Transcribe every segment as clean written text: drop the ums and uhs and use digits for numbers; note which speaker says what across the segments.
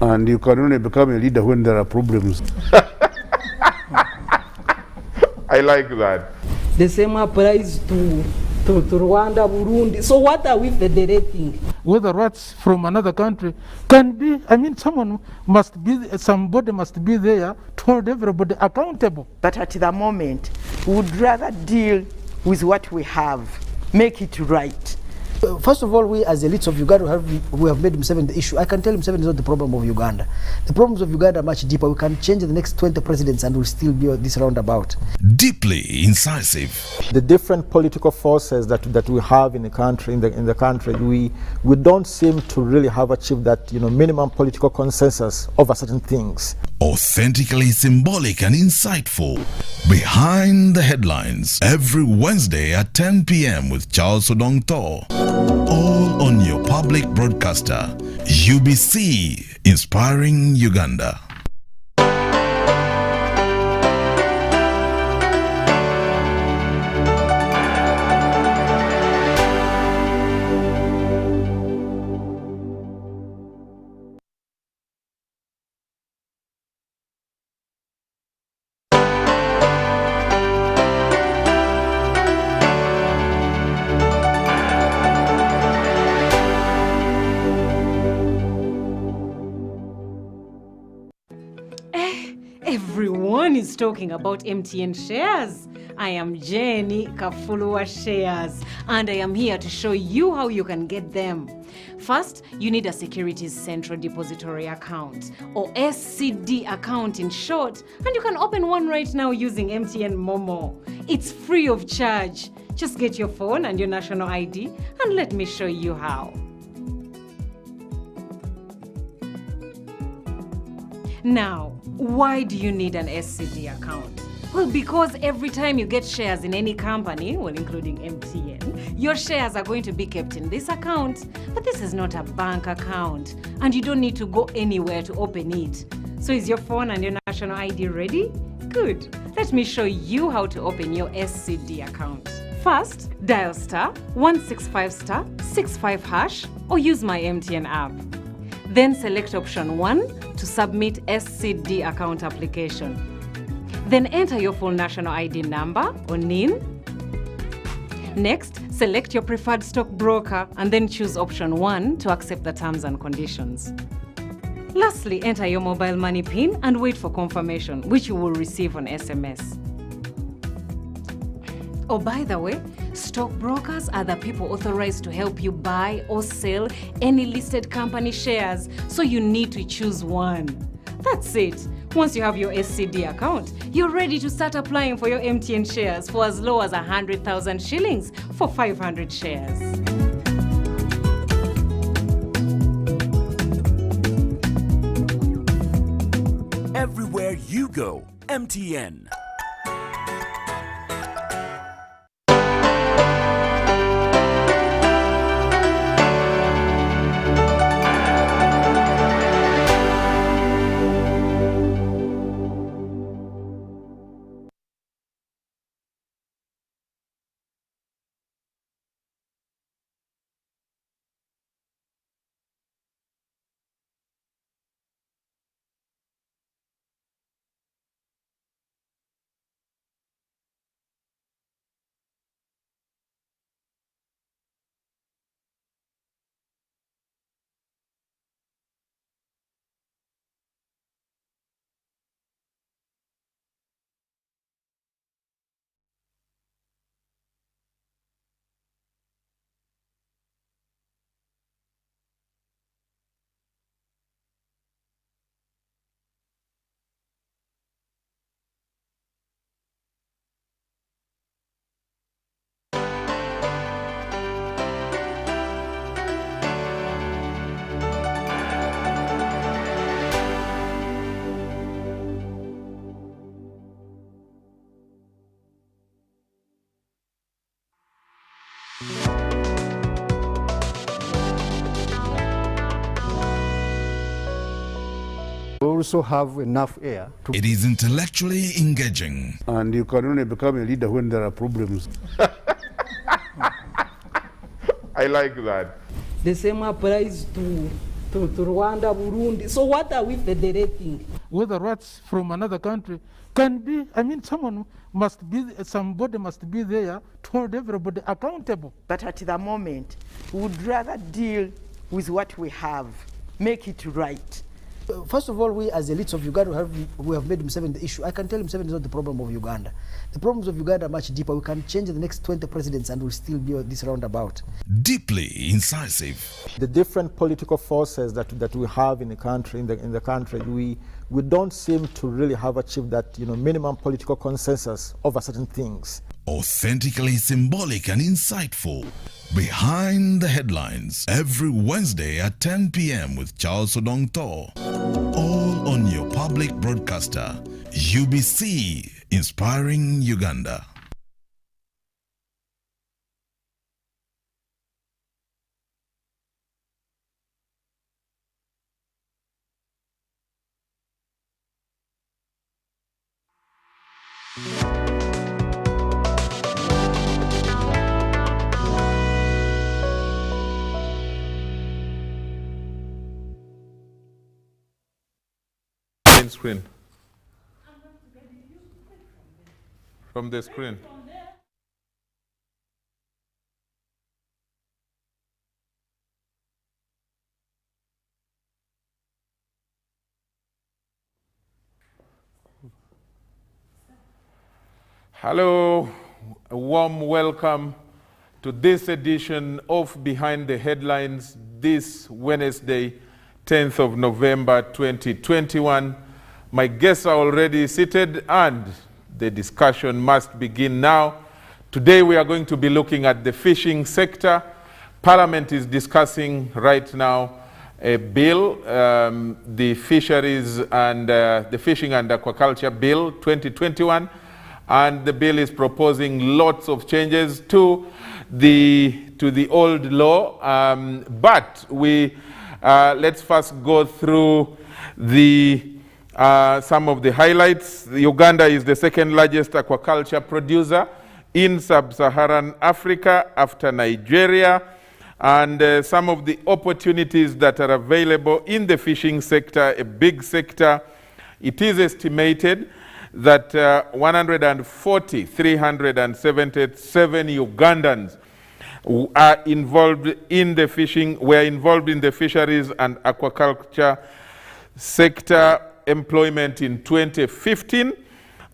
Speaker 1: And you can only become a leader when there are problems.
Speaker 2: I like that.
Speaker 3: The same applies to Rwanda, Burundi. So what are we federating?
Speaker 4: Whether rights from another country can be, I mean, somebody must be there to hold everybody accountable.
Speaker 5: But at the moment, we would rather deal with what we have, make it right.
Speaker 6: First of all, we as elites of Uganda, we have made Museveni the issue. I can tell Museveni is not the problem of Uganda. The problems of Uganda are much deeper. We can change the next 20 presidents and we'll still be this roundabout.
Speaker 7: Deeply incisive.
Speaker 8: The different political forces that we have in the country, we don't seem to really have achieved that minimum political consensus over certain things.
Speaker 7: Authentically symbolic and insightful. Behind the Headlines, every Wednesday at 10 p.m. with Charlse Odongotho. All on your public broadcaster, UBC, inspiring Uganda.
Speaker 9: Everyone is talking about MTN shares. I am Jenny Kafulua Shares, and I am here to show you how you can get them. First, you need a Securities Central Depository account, or SCD account in short, and you can open one right now using MTN Momo. It's free of charge. Just get your phone and your national ID, and let me show you how. Now, why do you need an SCD account? Well, because every time you get shares in any company, well, including MTN, your shares are going to be kept in this account. But this is not a bank account, and you don't need to go anywhere to open it. So is your phone and your national ID ready? Good. Let me show you how to open your SCD account. First, dial *165*65# or use my MTN app. Then select option 1 to submit SCD account application. Then enter your full national ID number or NIN. Next, select your preferred stockbroker and then choose option 1 to accept the terms and conditions. Lastly, enter your mobile money PIN and wait for confirmation, which you will receive on SMS. Oh, by the way, stockbrokers are the people authorized to help you buy or sell any listed company shares, so you need to choose one. That's it. Once you have your SCD account, you're ready to start applying for your MTN shares for as low as 100,000 shillings for 500 shares.
Speaker 10: Everywhere you go, MTN.
Speaker 1: We also have enough air.
Speaker 7: It is intellectually engaging.
Speaker 1: And you can only become a leader when there are problems.
Speaker 2: I like that.
Speaker 3: The same applies to Rwanda, Burundi. So what are we federating?
Speaker 4: Whether rights from another country can be, I mean, somebody must be there to hold everybody accountable.
Speaker 5: But at the moment, we would rather deal with what we have, make it right.
Speaker 6: First of all, we as elites of Uganda, we have made Museveni the issue. I can tell him Museveni is not the problem of Uganda. The problems of Uganda are much deeper. We can change the next 20 presidents and we'll still be this roundabout.
Speaker 7: Deeply incisive.
Speaker 8: The different political forces that we have in the country, we don't seem to really have achieved that minimum political consensus over certain things.
Speaker 7: Authentically symbolic and insightful. Behind the Headlines, every Wednesday at 10 p.m. with Charlse Odongotho. All on your public broadcaster, UBC, inspiring Uganda.
Speaker 2: Screen. From the screen. Hello, a warm welcome to this edition of Behind the Headlines this Wednesday, 10th of November 2021. My guests are already seated and the discussion must begin now. Today we are going to be looking at the fishing sector. Parliament is discussing right now a bill, the Fisheries and the Fishing and Aquaculture Bill 2021, and the bill is proposing lots of changes to the old law. But let's first go through some of the highlights. Uganda is the second largest aquaculture producer in sub-Saharan Africa after Nigeria. And some of the opportunities that are available in the fishing sector, a big sector, it is estimated that 377 Ugandans are involved in the fisheries and aquaculture sector employment in 2015,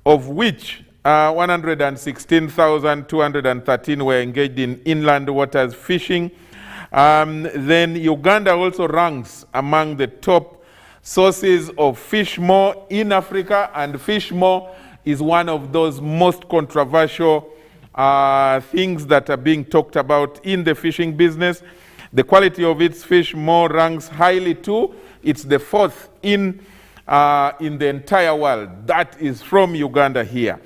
Speaker 2: of which 116,213 were engaged in inland waters fishing. Then Uganda also ranks among the top sources of fish maw in Africa, and fish maw is one of those most controversial things that are being talked about in the fishing business. The quality of its fish maw ranks highly too. It's the fourth in the entire world. That is from Uganda here.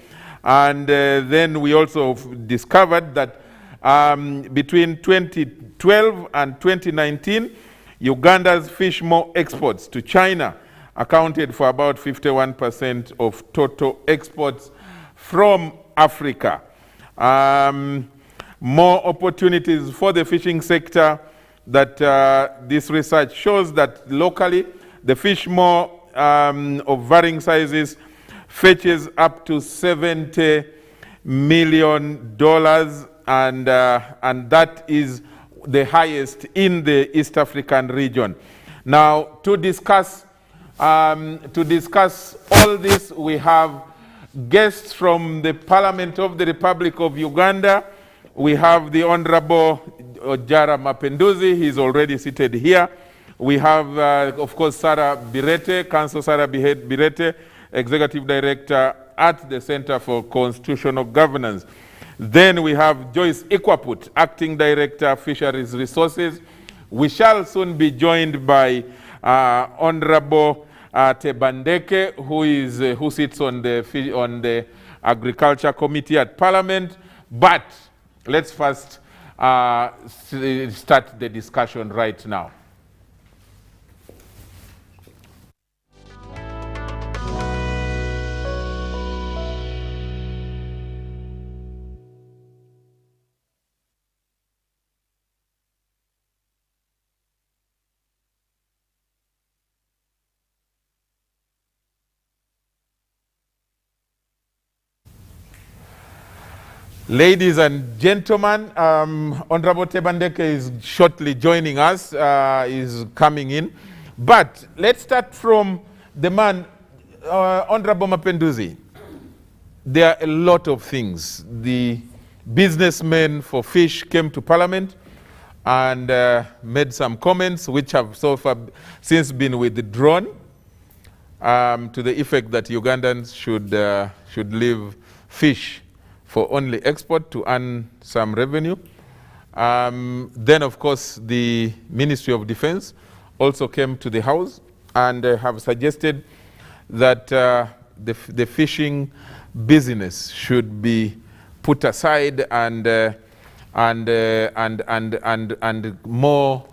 Speaker 2: And then we also discovered that between 2012 and 2019, Uganda's fish maw exports to China accounted for about 51% of total exports from Africa. More opportunities for the fishing sector that this research shows that locally the fish maw of varying sizes fetches up to $70 million, and that is the highest in the East African region. Now, to discuss all this, we have guests from the Parliament of the Republic of Uganda. We have the Honorable Ojara Mapenduzi. He's already seated here. We have, of course, Sarah Birete, Councillor Sarah Birete, Executive Director at the Center for Constitutional Governance. Then we have Joyce Ikwaput, Acting Director, Fisheries Resources. We shall soon be joined by Honorable Tebandeke, who sits on the Agriculture Committee at Parliament. But let's first start the discussion right now. Ladies and gentlemen, Honorable Tebandeke is shortly joining us, is coming in. But let's start from the man, Honorable Mapenduzi. There are a lot of things. The businessmen for fish came to Parliament and made some comments which have so far since been withdrawn to the effect that Ugandans should leave fish for only export to earn some revenue. Then, of course, the Ministry of Defense also came to the House and have suggested that the fishing business should be put aside and more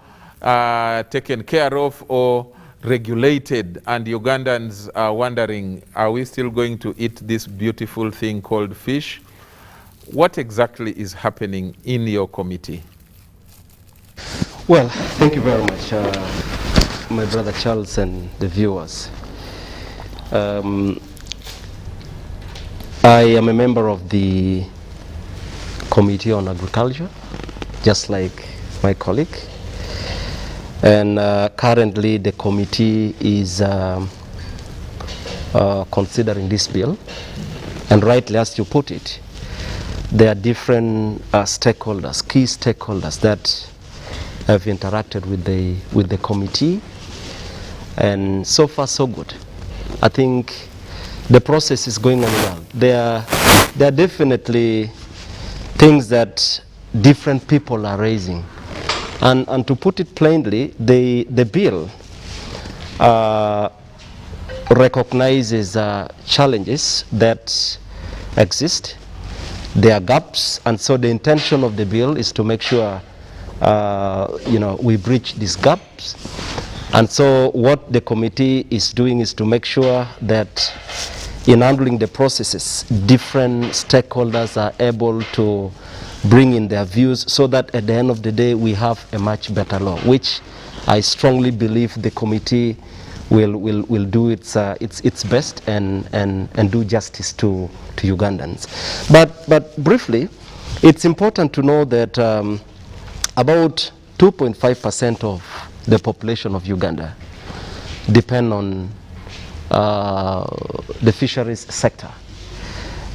Speaker 2: taken care of or regulated. And Ugandans are wondering, are we still going to eat this beautiful thing called fish? What exactly is happening in your committee?
Speaker 11: Well, thank you very much, my brother Charles and the viewers. I am a member of the Committee on Agriculture, just like my colleague. And currently the committee is considering this bill. And rightly, as you put it, there are different stakeholders, key stakeholders that have interacted with the committee, and so far so good. I think the process is going on well. There are definitely things that different people are raising, and to put it plainly, the bill recognizes challenges that exist. There are gaps, and so the intention of the bill is to make sure we bridge these gaps. And so what the committee is doing is to make sure that in handling the processes, different stakeholders are able to bring in their views so that at the end of the day we have a much better law, which I strongly believe the committee will do its best and do justice to Ugandans. But briefly, it's important to know that about 2.5% of the population of Uganda depend on the fisheries sector.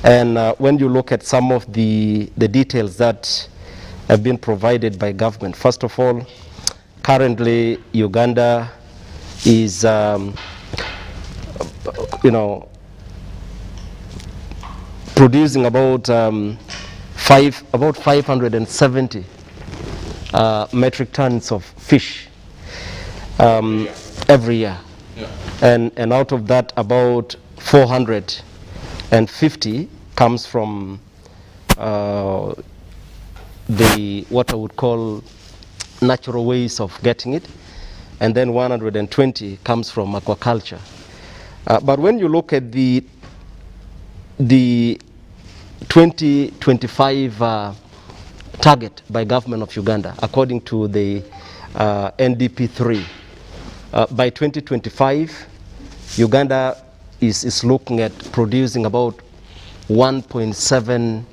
Speaker 11: And when you look at some of the details that have been provided by government, first of all, currently Uganda is producing about 570 metric tons of fish every year. Yeah. And out of that, about 450 comes from what I would call natural ways of getting it, and then 120 comes from aquaculture. But when you look at the 2025 target by government of Uganda, according to the NDP3, by 2025, Uganda is looking at producing about 1.7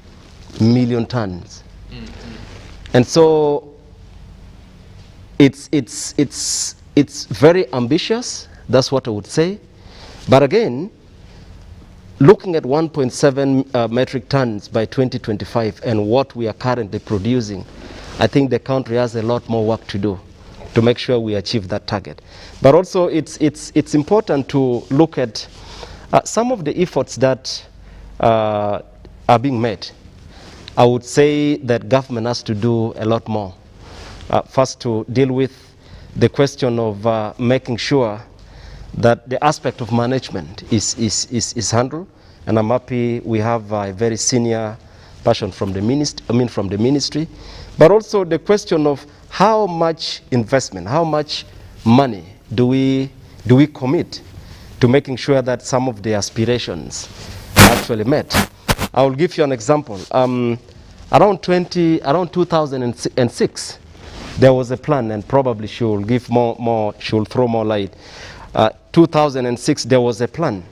Speaker 11: million tons. Mm-hmm. And so it's very ambitious, that's what I would say. But again, looking at 1.7 metric tons by 2025 and what we are currently producing, I think the country has a lot more work to do to make sure we achieve that target. But also it's important to look at some of the efforts that are being made. I would say that government has to do a lot more. First, to deal with the question of making sure that the aspect of management is handled, and I'm happy we have a very senior person from the ministry, but also the question of how much investment, how much money do we commit to making sure that some of the aspirations are actually met. I will give you an example. Around 2006, there was a plan, and probably she will give she will throw more light. 2006, there was a plan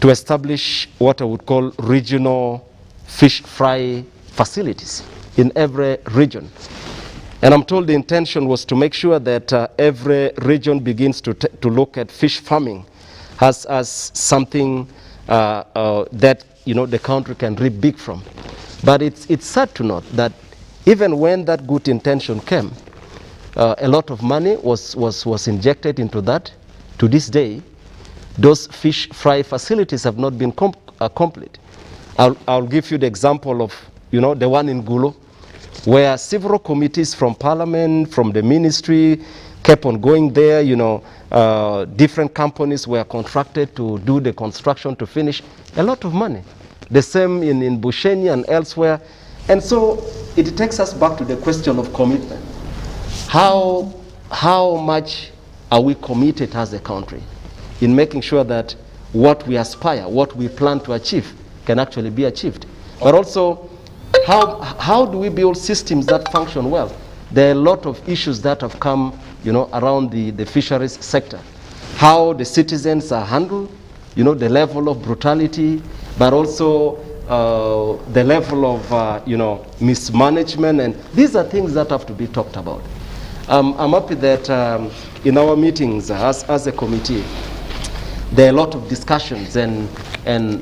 Speaker 11: to establish what I would call regional fish fry facilities in every region. And I'm told the intention was to make sure that every region begins to look at fish farming as something that the country can reap big from. But it's sad to note that even when that good intention came, a lot of money was injected into that. To this day, those fish fry facilities have not been complete. I'll give you the example of the one in Gulo, where several committees from Parliament, from the ministry, kept on going there. Different companies were contracted to do the construction to finish. A lot of money. The same in Busheni and elsewhere. And so it takes us back to the question of commitment. How much are we committed as a country in making sure that what we aspire, what we plan to achieve, can actually be achieved? But also, how do we build systems that function well? There are a lot of issues that have come around the fisheries sector. How the citizens are handled, the level of brutality, but also the level of mismanagement, and these are things that have to be talked about. I'm happy that in our meetings as a committee, there are a lot of discussions and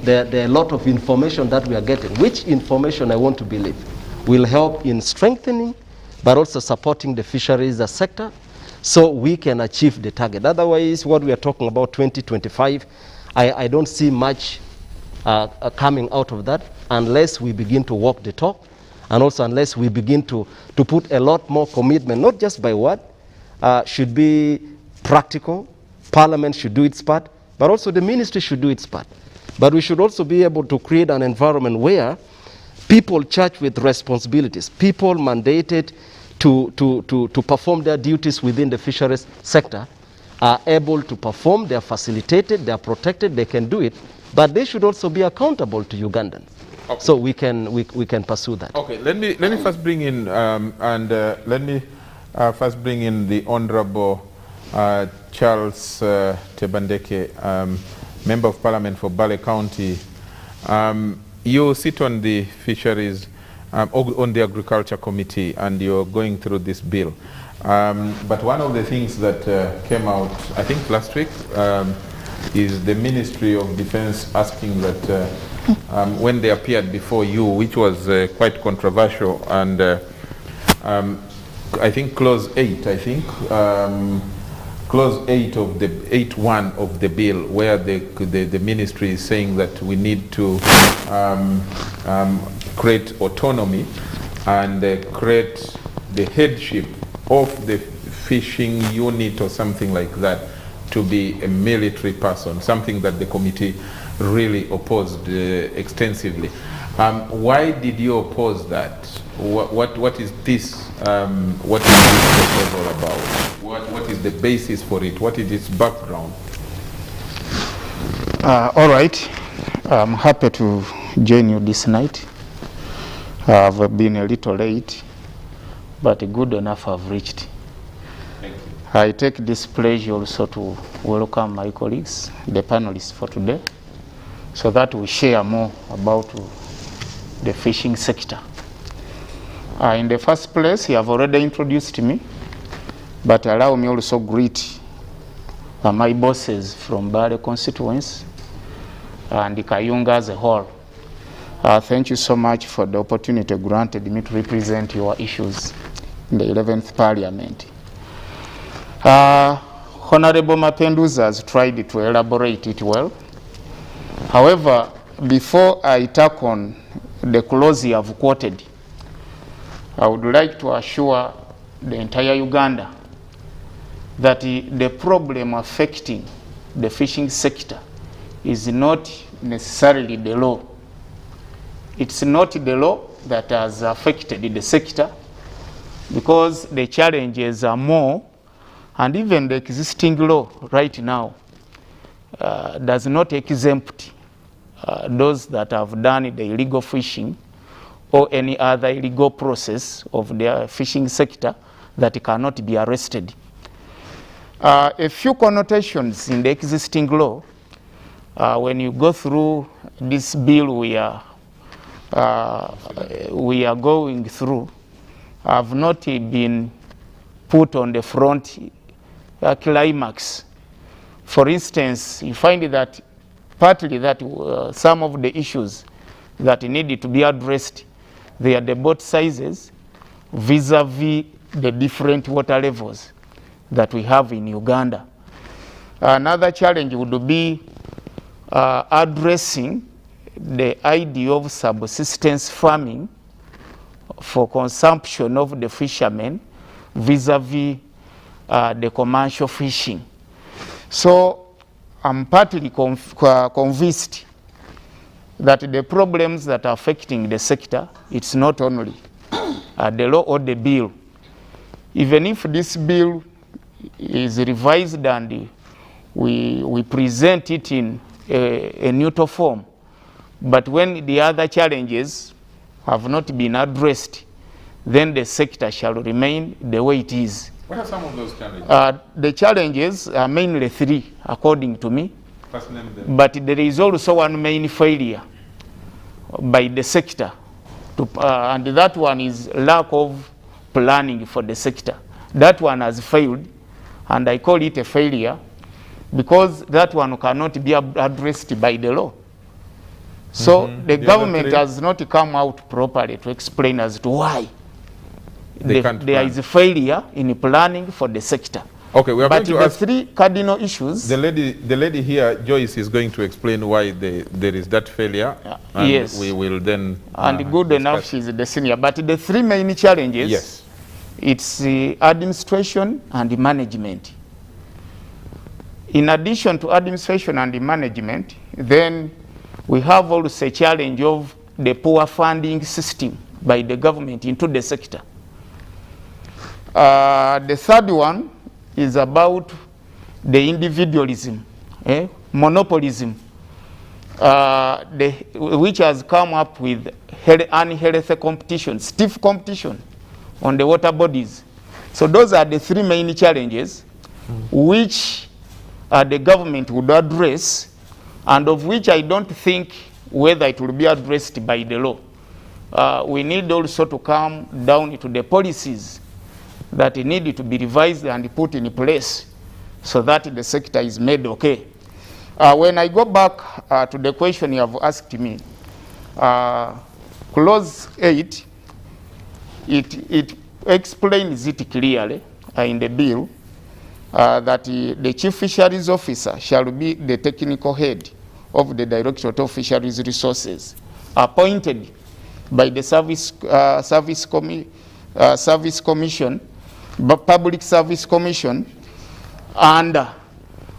Speaker 11: there are a lot of information that we are getting, which information I want to believe will help in strengthening but also supporting the fisheries sector so we can achieve the target. Otherwise, what we are talking about 2025, I don't see much coming out of that unless we begin to walk the talk, and also unless we begin to put a lot more commitment, not just by word, should be practical. Parliament should do its part, but also the ministry should do its part. But we should also be able to create an environment where people charged with responsibilities, people mandated to perform their duties within the fisheries sector are able to perform. They are facilitated, they are protected, they can do it, but they should also be accountable to Ugandans. Okay. So we can pursue that. Okay, let me first bring in the Honorable Charlse Tebandeke, Member of Parliament for Bale County. You sit on the Fisheries, on the Agriculture Committee, and you're going through this bill. But one of the things that came out, I think last week, is the Ministry of Defense asking that when they appeared before you, which was quite controversial, and I think clause 8, clause 8 of the 8.1 of the bill, where the ministry is saying that we need to create autonomy and create the headship of the fishing unit or something like that to be a military person, something that the committee really opposed extensively. Why did you oppose that? What is this? What is this proposal about? What is the basis for it? What is its background?
Speaker 12: All right, I'm happy to join you this night. I've been a little late, but good enough I've reached.
Speaker 2: Thank you.
Speaker 12: I take this pleasure also to welcome my colleagues, the panelists for today, so that we share more about the fishing sector. In the first place, you have already introduced me, but allow me also greet my bosses from Bale constituency and Kayunga as a whole. Thank you so much for the opportunity granted me to represent your issues in the 11th Parliament. Honorable Mapenduza has tried to elaborate it well. However, before I tack on the clause you have quoted, I would like to assure the entire Uganda that the problem affecting the fishing sector is not necessarily the law. It's not the law that has affected the sector, because the challenges are more, and even the existing law right now does not exempt those that have done the illegal fishing or any other illegal process of their fishing sector that cannot be arrested. A few connotations in the existing law, when you go through this bill we are we are going through have not been put on the front climax. For instance, you find that partly that some of the issues that needed to be addressed, they are the boat sizes vis-a-vis the different water levels that we have in Uganda. Another challenge would be addressing the idea of subsistence farming for consumption of the fishermen vis-a-vis the commercial fishing. So I'm partly convinced that the problems that are affecting the sector, it's not only the law or the bill. Even if this bill is revised and we present it in a neutral form, but when the other challenges have not been addressed, then the sector shall remain the way it is.
Speaker 2: What are some of those challenges?
Speaker 12: The challenges are mainly three, according to me.
Speaker 2: First name them.
Speaker 12: But there is also one main failure by the sector, and that one is lack of planning for the sector. That one has failed, and I call it a failure because that one cannot be addressed by the law. So the government has not come out properly to explain as to why there is a failure in planning for the sector.
Speaker 2: Okay, we are going to
Speaker 12: the
Speaker 2: ask
Speaker 12: three cardinal issues.
Speaker 2: The lady here, Joyce, is going to explain why there is that failure. And
Speaker 12: yes.
Speaker 2: We will then.
Speaker 12: And good enough, she's the senior. But the three main challenges.
Speaker 2: Yes.
Speaker 12: It's administration and management. In addition to administration and management, then we have also a challenge of the poor funding system by the government into the sector. The third one is about the individualism, monopolism, which has come up with unhealthy competition, stiff competition on the water bodies. So those are the three main challenges which the government would address, and of which I don't think whether it will be addressed by the law. We need also to come down to the policies that need to be revised and put in place so that the sector is made okay. When I go back to the question you have asked me, clause 8, it explains it clearly in the bill that the chief fisheries officer shall be the technical head of the Directorate of Fisheries Resources, appointed by the Service Commission, Public Service Commission, and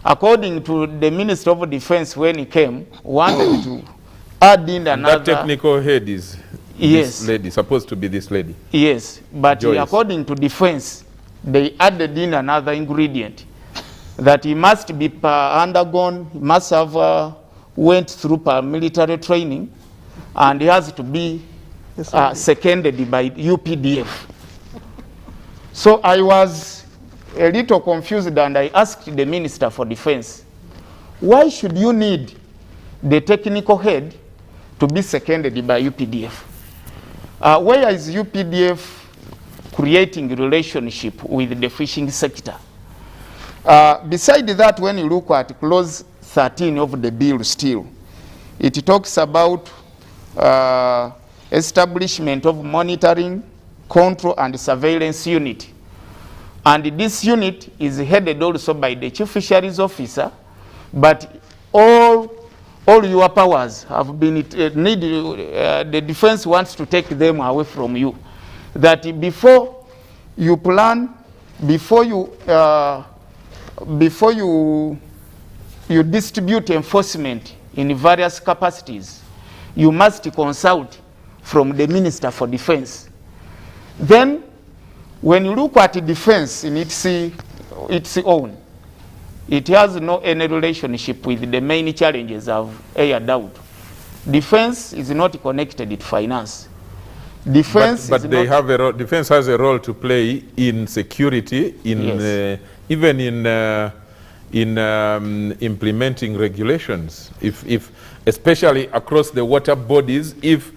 Speaker 12: according to the Minister of Defense when he came, wanted to add in another.
Speaker 2: That technical head is this lady, supposed to be this lady.
Speaker 12: Yes, but
Speaker 2: Joyce.
Speaker 12: According to Defense, they added in another ingredient that he must be undergone, he must have went through military training, and he has to be seconded by UPDF. So I was a little confused, and I asked the Minister for Defense, why should you need the technical head to be seconded by UPDF? Where is UPDF creating a relationship with the fishing sector? Besides that, when you look at clause 13 of the bill still, it talks about establishment of monitoring, control and surveillance unit. And this unit is headed also by the chief fisheries officer, but all your powers have been the defense wants to take them away from you. That before you plan, before you distribute enforcement in various capacities, you must consult from the Minister for Defense. Then, when you look at defense in its own, it has no any relationship with the main challenges of aired out. Defense is not connected with finance. Defense
Speaker 2: but they have a role, defense has a role to play in security, in even in implementing regulations. If especially across the water bodies, if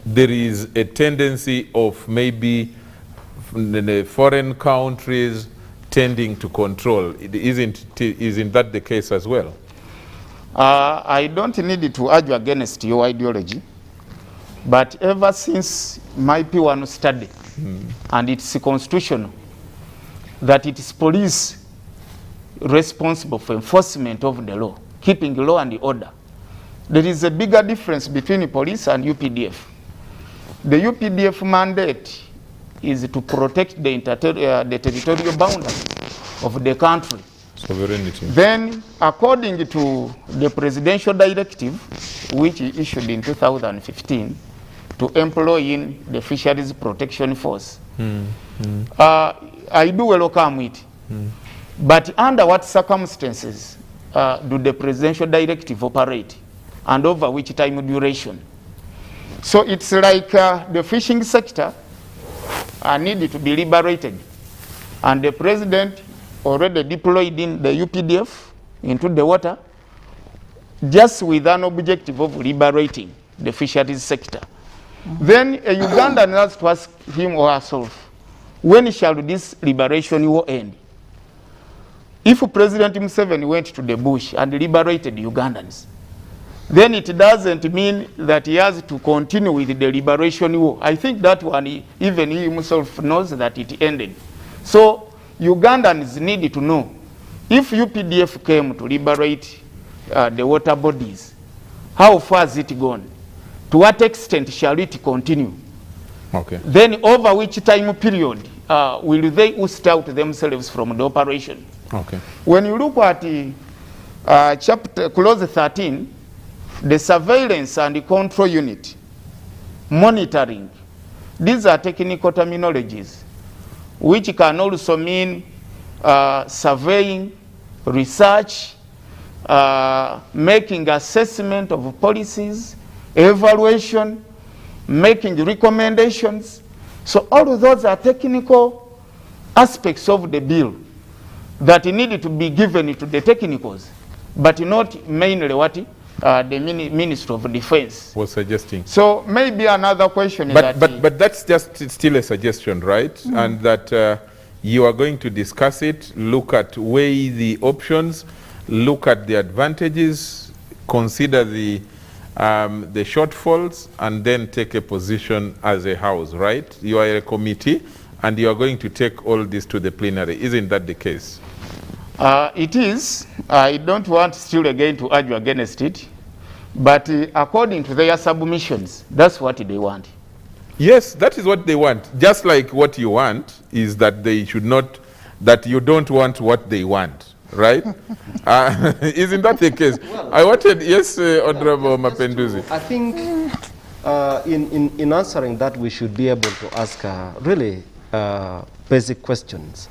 Speaker 2: there is a tendency of maybe the foreign countries tending to control. Isn't that the case as well?
Speaker 12: I don't need to argue against your ideology, but ever since my P1 study, and it's constitutional, that it is police responsible for enforcement of the law, keeping law and order. There is a bigger difference between police and UPDF. The UPDF mandate is to protect the territorial boundaries of the country.
Speaker 2: Sovereignty.
Speaker 12: Then, according to the presidential directive, which he issued in 2015, to employ in the Fisheries Protection Force, I do welcome it. But under what circumstances do the presidential directive operate, and over which time duration? So it's like the fishing sector needed to be liberated, and the president already deployed in the UPDF into the water just with an objective of liberating the fisheries sector. Then a Ugandan has to ask him or herself, when shall this liberation war end? If President Museveni went to the bush and liberated Ugandans, then it doesn't mean that he has to continue with the liberation war. I think that one, even he himself knows that it ended. So Ugandans need to know, if UPDF came to liberate the water bodies, how far has it gone? To what extent shall it continue?
Speaker 2: Okay.
Speaker 12: Then over which time period will they oust out themselves from the operation?
Speaker 2: Okay.
Speaker 12: When you look at chapter clause 13, the surveillance and the control unit, monitoring, these are technical terminologies which can also mean surveying, research, making assessment of policies, evaluation, making recommendations. So all of those are technical aspects of the bill that need to be given to the technicals, but not mainly what the Minister of Defense
Speaker 2: was suggesting.
Speaker 12: So maybe another question
Speaker 2: but that's just still a suggestion, right? And that you are going to discuss it, weigh the options, look at the advantages, consider the shortfalls, and then take a position as a house, right? You are a committee, and you are going to take all this to the plenary. Isn't that the case?
Speaker 12: It is. I don't want still again to argue against it, but according to their submissions, that's what they want.
Speaker 2: Yes, that is what they want. Just like what you want is that they should not, that you don't want what they want, right? Isn't that the case? Well, I wanted, yes, Honorable Mapenduzi.
Speaker 11: I think in answering that, we should be able to ask really basic questions.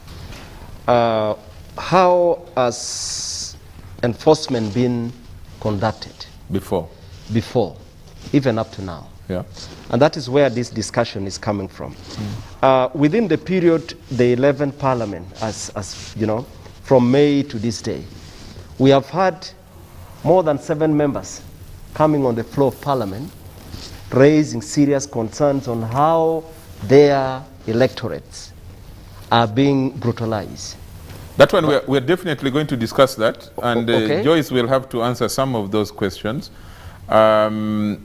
Speaker 11: How has enforcement been conducted? Before, even up to now.
Speaker 2: Yeah.
Speaker 11: And that is where this discussion is coming from. Within the period, the 11th Parliament, as you know, from May to this day, we have had more than 7 members coming on the floor of Parliament, raising serious concerns on how their electorates are being brutalized.
Speaker 2: That one, we're definitely going to discuss that, and
Speaker 11: okay.
Speaker 2: Joyce will have to answer some of those questions. And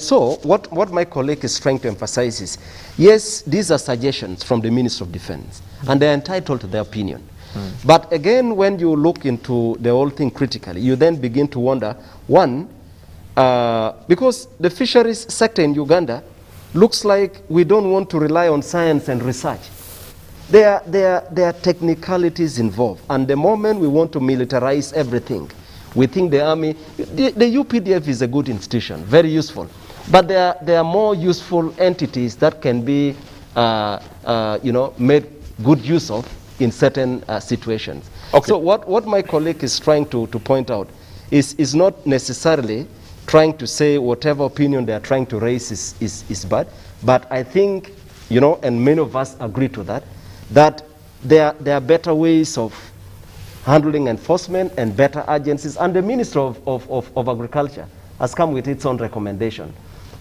Speaker 11: so what my colleague is trying to emphasize is, yes, these are suggestions from the Minister of Defense, and they're entitled to their opinion. But again, when you look into the whole thing critically, you then begin to wonder, one, because the fisheries sector in Uganda looks like we don't want to rely on science and research. There are technicalities involved, and the moment we want to militarize everything, we think the army, the UPDF is a good institution, very useful, but there are more useful entities that can be, made good use of in certain situations.
Speaker 2: Okay.
Speaker 11: So what my colleague is trying to point out is not necessarily trying to say whatever opinion they are trying to raise is bad, but I think, and many of us agree to that there are better ways of handling enforcement and better agencies, and the Minister of Agriculture has come with its own recommendation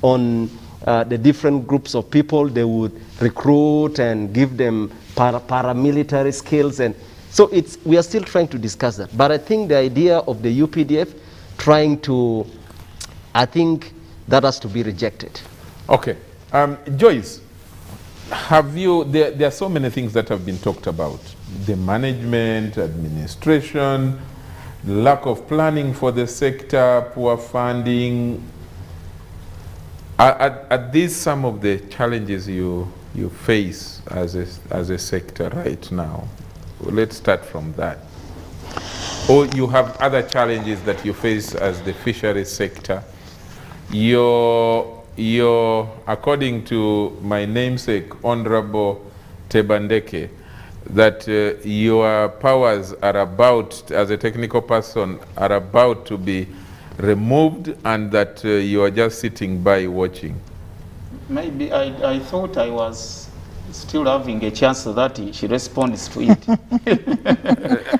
Speaker 11: on the different groups of people they would recruit and give them paramilitary skills. And so we are still trying to discuss that. But I think the idea of the UPDF trying to, I think that has to be rejected.
Speaker 2: Okay. Joyce, there are so many things that have been talked about. The management, administration, lack of planning for the sector, poor funding. Are these some of the challenges you face as a sector right now? Let's start from that. Or you have other challenges that you face as the fisheries sector. According to my namesake, Honorable Tebandeke, that your powers are about, as a technical person, are about to be removed, and that you are just sitting by watching.
Speaker 12: Maybe I thought I was still having a chance so that she responds to it.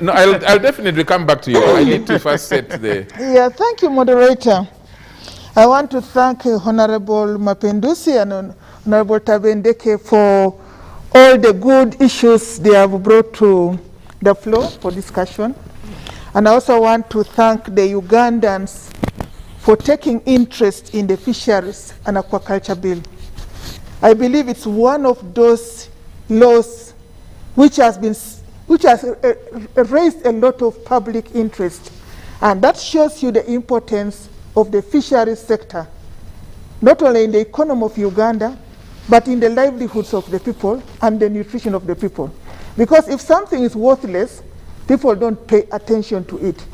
Speaker 2: No, I'll definitely come back to you. I need to first set the...
Speaker 13: Yeah, thank you, moderator. I want to thank Honorable Mapendusi and Honorable Tabendeke for all the good issues they have brought to the floor for discussion. And I also want to thank the Ugandans for taking interest in the fisheries and aquaculture bill. I believe it's one of those laws which has raised a lot of public interest. And that shows you the importance of the fisheries sector, not only in the economy of Uganda, but in the livelihoods of the people and the nutrition of the people. Because if something is worthless, people don't pay attention to it.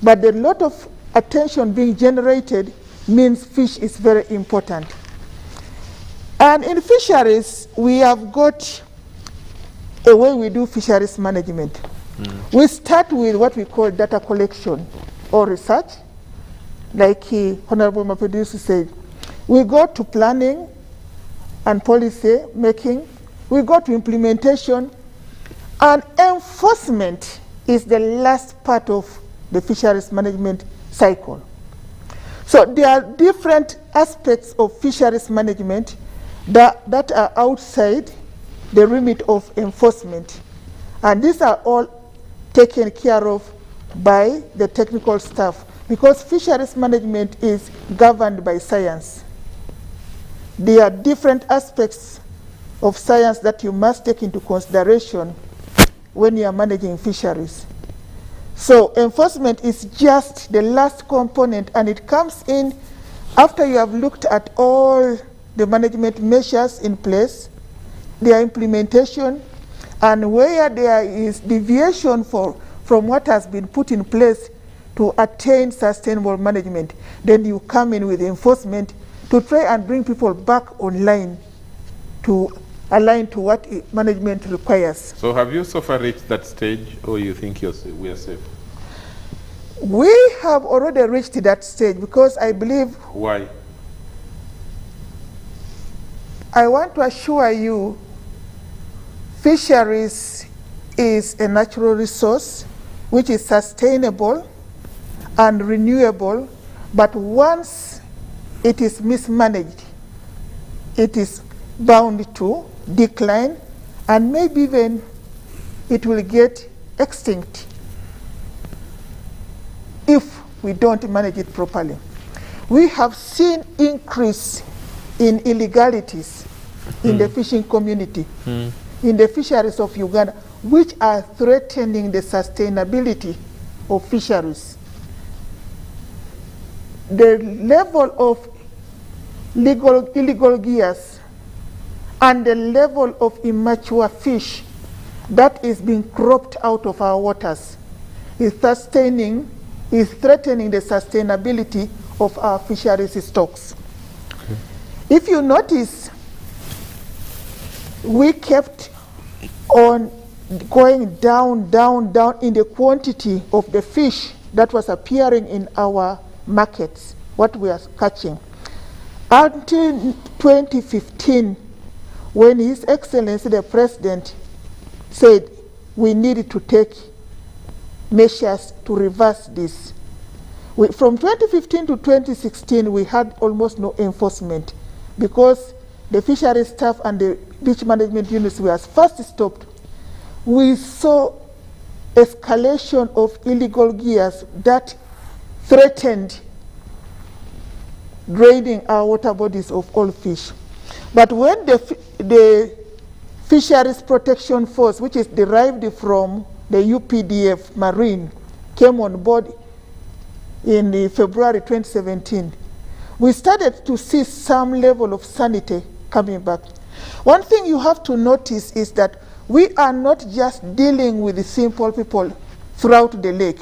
Speaker 13: But a lot of attention being generated means fish is very important. And in fisheries, we have got a way we do fisheries management. We start with what we call data collection or research. Like Honorable Mapedusi said, we go to planning and policy making, we go to implementation, and enforcement is the last part of the fisheries management cycle. So there are different aspects of fisheries management that are outside the remit of enforcement. And these are all taken care of by the technical staff, because fisheries management is governed by science. There are different aspects of science that you must take into consideration when you are managing fisheries. So enforcement is just the last component, and it comes in after you have looked at all the management measures in place, their implementation, and where there is deviation from what has been put in place to attain sustainable management. Then you come in with enforcement to try and bring people back online to align to what management requires.
Speaker 2: So have you so far reached that stage, or you think we are safe?
Speaker 13: We have already reached that stage, because I believe...
Speaker 2: Why?
Speaker 13: I want to assure you, fisheries is a natural resource which is sustainable and renewable, but once it is mismanaged, it is bound to decline, and maybe even it will get extinct if we don't manage it properly. We have seen increase in illegalities in the fishing community, in the fisheries of Uganda, which are threatening the sustainability of fisheries. The level of illegal gears and the level of immature fish that is being cropped out of our waters is threatening the sustainability of our fisheries stocks. Okay. If you notice, we kept on going down in the quantity of the fish that was appearing in our markets, what we are catching. Until 2015, when His Excellency the President said we needed to take measures to reverse this. From 2015 to 2016, we had almost no enforcement because the fishery staff and the beach management units were first stopped. We saw escalation of illegal gears that threatened draining our water bodies of all fish. But when the Fisheries Protection Force, which is derived from the UPDF Marine, came on board in February 2017, we started to see some level of sanity coming back. One thing you have to notice is that we are not just dealing with the simple people throughout the lake.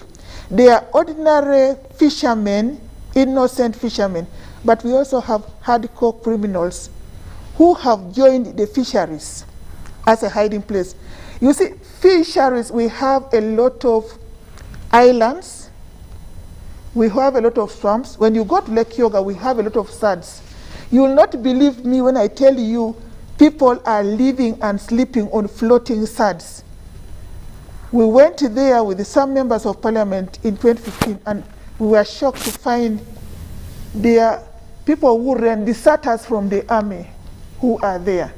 Speaker 13: They are ordinary fishermen, innocent fishermen, but we also have hardcore criminals who have joined the fisheries as a hiding place. You see, fisheries, we have a lot of islands, we have a lot of swamps. When you go to Lake Yoga, we have a lot of sands. You will not believe me when I tell you people are living and sleeping on floating sands. We went there with some members of parliament in 2015 and we were shocked to find there are people who ran deserters from the army who are there.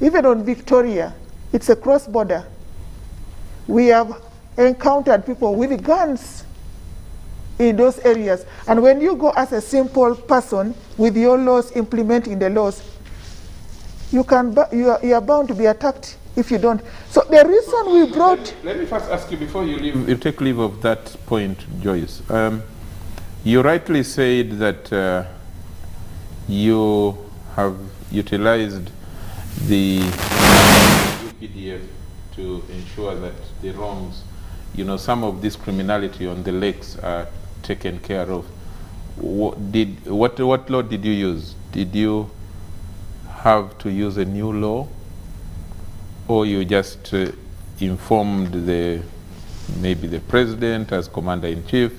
Speaker 13: Even on Victoria, it's a cross-border. We have encountered people with guns in those areas. And when you go as a simple person with your laws, implementing the laws, you are bound to be attacked if you don't. So the reason we brought...
Speaker 2: Let me first ask you, before you leave, you take leave of that point, Joyce. You rightly said that you have utilized the UPDF to ensure that the wrongs, some of this criminality on the lakes are taken care of. What law did you use? Did you have to use a new law, or you just informed maybe the president as commander-in-chief,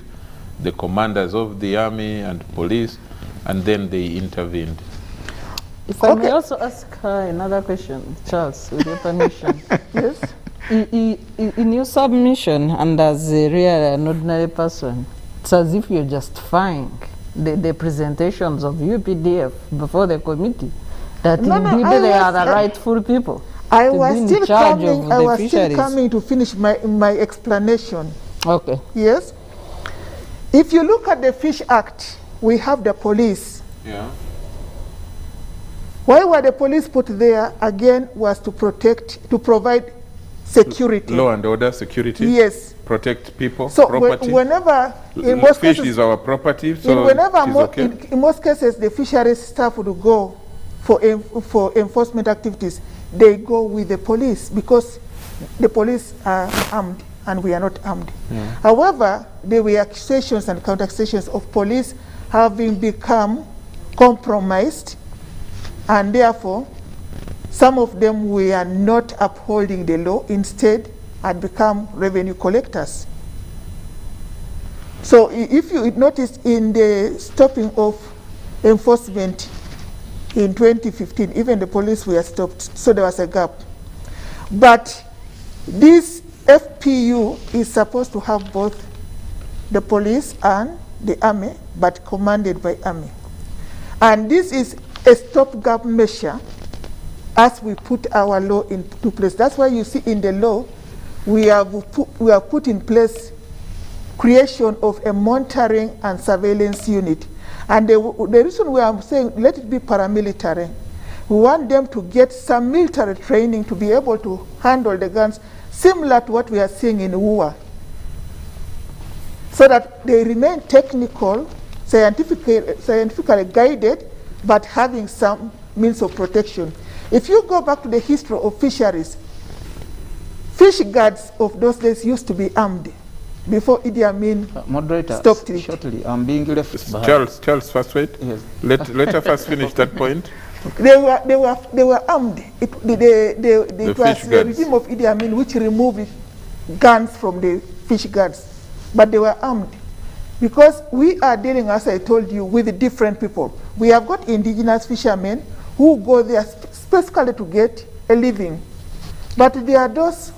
Speaker 2: the commanders of the army and police, and then they intervened?
Speaker 3: If I may also ask her another question, Charles, with your permission.
Speaker 13: Yes?
Speaker 3: In your submission, and as a real and ordinary person, it's as if you're justifying the presentations of UPDF before the committee, that indeed they are the rightful people.
Speaker 13: I was still coming to finish my explanation.
Speaker 3: Okay.
Speaker 13: Yes? If you look at the Fish Act, we have the police.
Speaker 2: Yeah.
Speaker 13: Why were the police put there? Again, was to provide security.
Speaker 2: Law and order, security?
Speaker 13: Yes.
Speaker 2: Protect people,
Speaker 13: so
Speaker 2: property?
Speaker 13: Whenever, in most
Speaker 2: fish
Speaker 13: cases,
Speaker 2: is our property, so
Speaker 13: in most cases, the fisheries staff would go for enforcement activities. They go with the police because the police are armed and we are not armed.
Speaker 2: Yeah.
Speaker 13: However, there were accusations and counter-accusations of police having become compromised, and therefore some of them were not upholding the law, instead had become revenue collectors. So if you notice in the stopping of enforcement in 2015, even the police were stopped, so there was a gap. But this FPU is supposed to have both the police and the army, but commanded by army. And this is a stopgap measure as we put our law into place. That's why you see in the law, we have put in place creation of a monitoring and surveillance unit. And the reason we are saying let it be paramilitary, we want them to get some military training to be able to handle the guns, similar to what we are seeing in UWA, so that they remain technical, scientifically guided, but having some means of protection. If you go back to the history of fisheries, fish guards of those days used to be armed before Idi Amin stopped it.
Speaker 14: Shortly, I'm being left behind.
Speaker 2: Charles, first wait. Yes. Let her first finish that point.
Speaker 13: They were armed. It was the regime of Idi Amin which removed guns from the fish guards, but they were armed. Because we are dealing, as I told you, with different people. We have got indigenous fishermen who go there specifically to get a living. But there are those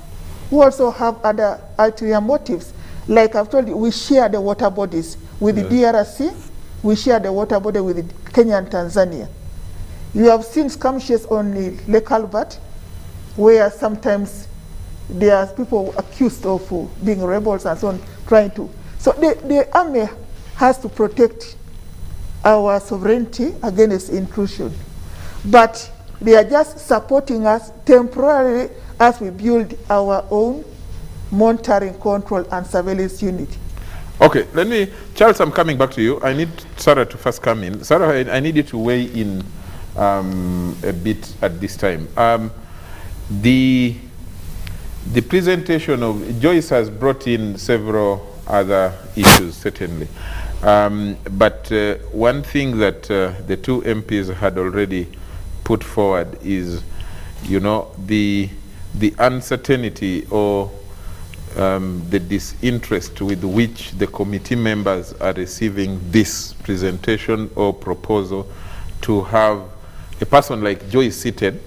Speaker 13: who also have other ulterior motives. Like I've told you, we share the water bodies with the DRC, we share the water body with Kenya and Tanzania. You have seen skirmishes on Lake Albert, where sometimes there are people accused of being rebels and so on, trying to. So the army has to protect our sovereignty against intrusion. But they are just supporting us temporarily as we build our own monitoring, control, and surveillance unit.
Speaker 2: Okay, let me, Charles, I'm coming back to you. I need Sarah to first come in. Sarah, I need you to weigh in a bit at this time. The presentation of Joyce has brought in several other issues, certainly. But one thing that the two MPs had already put forward is, you know, the uncertainty or the disinterest with which the committee members are receiving this presentation or proposal to have a person like Joyce seated,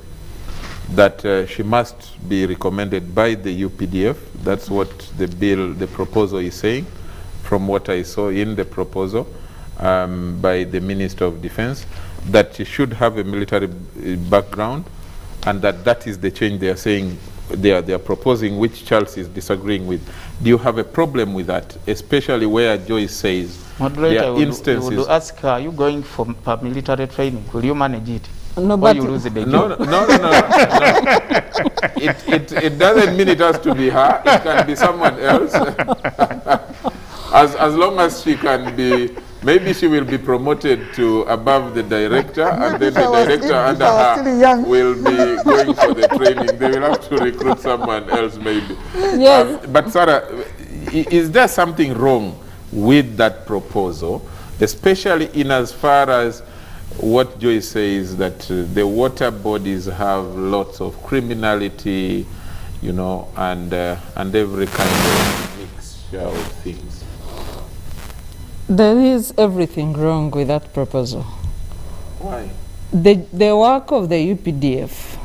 Speaker 2: that she must be recommended by the UPDF. That's what the proposal is saying, from what I saw in the proposal by the Minister of Defense, that she should have a military background, and that is the change they are saying they are proposing, which Charles is disagreeing with. Do you have a problem with that, especially where Joyce says
Speaker 12: Moderator,
Speaker 2: there are instances?
Speaker 12: I would ask her, are you going for military training? Will you manage it?
Speaker 3: No,
Speaker 12: or
Speaker 3: but
Speaker 12: you lose the
Speaker 2: no. It doesn't mean it has to be her. It can be someone else. as long as she can be, maybe she will be promoted to above the director, and then the director under her will be going for the training. They will have to recruit someone else, maybe.
Speaker 3: Yes.
Speaker 2: But Sarah, is there something wrong with that proposal, especially in as far as what Joyce says, that the water bodies have lots of criminality, you know, and every kind of mixture of things?
Speaker 3: There is everything wrong with that proposal.
Speaker 2: Why?
Speaker 3: The work of the UPDF,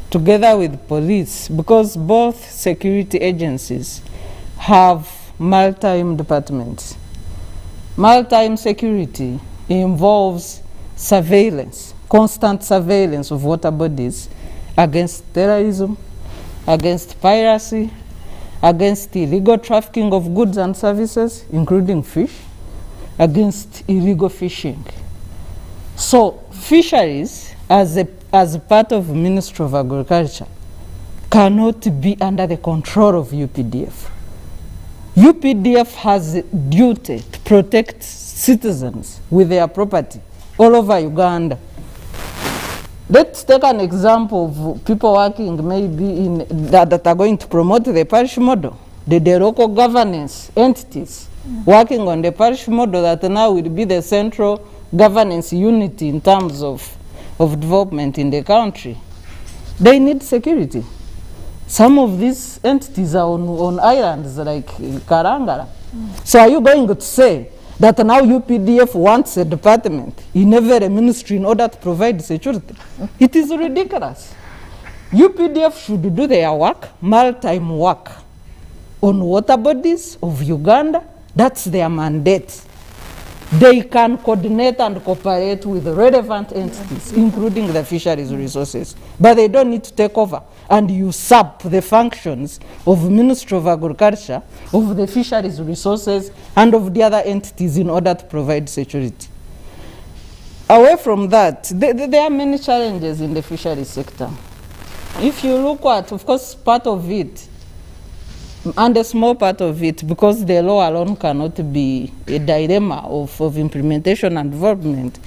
Speaker 3: together with police, because both security agencies have maritime departments. Maritime security involves surveillance, constant surveillance of water bodies against terrorism, against piracy, against illegal trafficking of goods and services, including fish, against illegal fishing. So fisheries, as part of Ministry of Agriculture, cannot be under the control of UPDF. UPDF has a duty to protect citizens with their property all over Uganda. Let's take an example of people working maybe in that are going to promote the parish model, the local governance entities working on the parish model that now will be the central governance unity in terms of development in the country. They need security. Some of these entities are on islands like Karangara. So are you going to say that now UPDF wants a department in every ministry in order to provide security? It is ridiculous. UPDF should do their work, maritime work, on water bodies of Uganda. That's their mandate. They can coordinate and cooperate with relevant entities, including the fisheries resources, but they don't need to take over and usurp the functions of Ministry of Agriculture, of the fisheries resources, and of the other entities in order to provide security. Away from that, there are many challenges in the fisheries sector. If you look at, of course, part of it, and a small part of it, because the law alone cannot be a dilemma of implementation and development.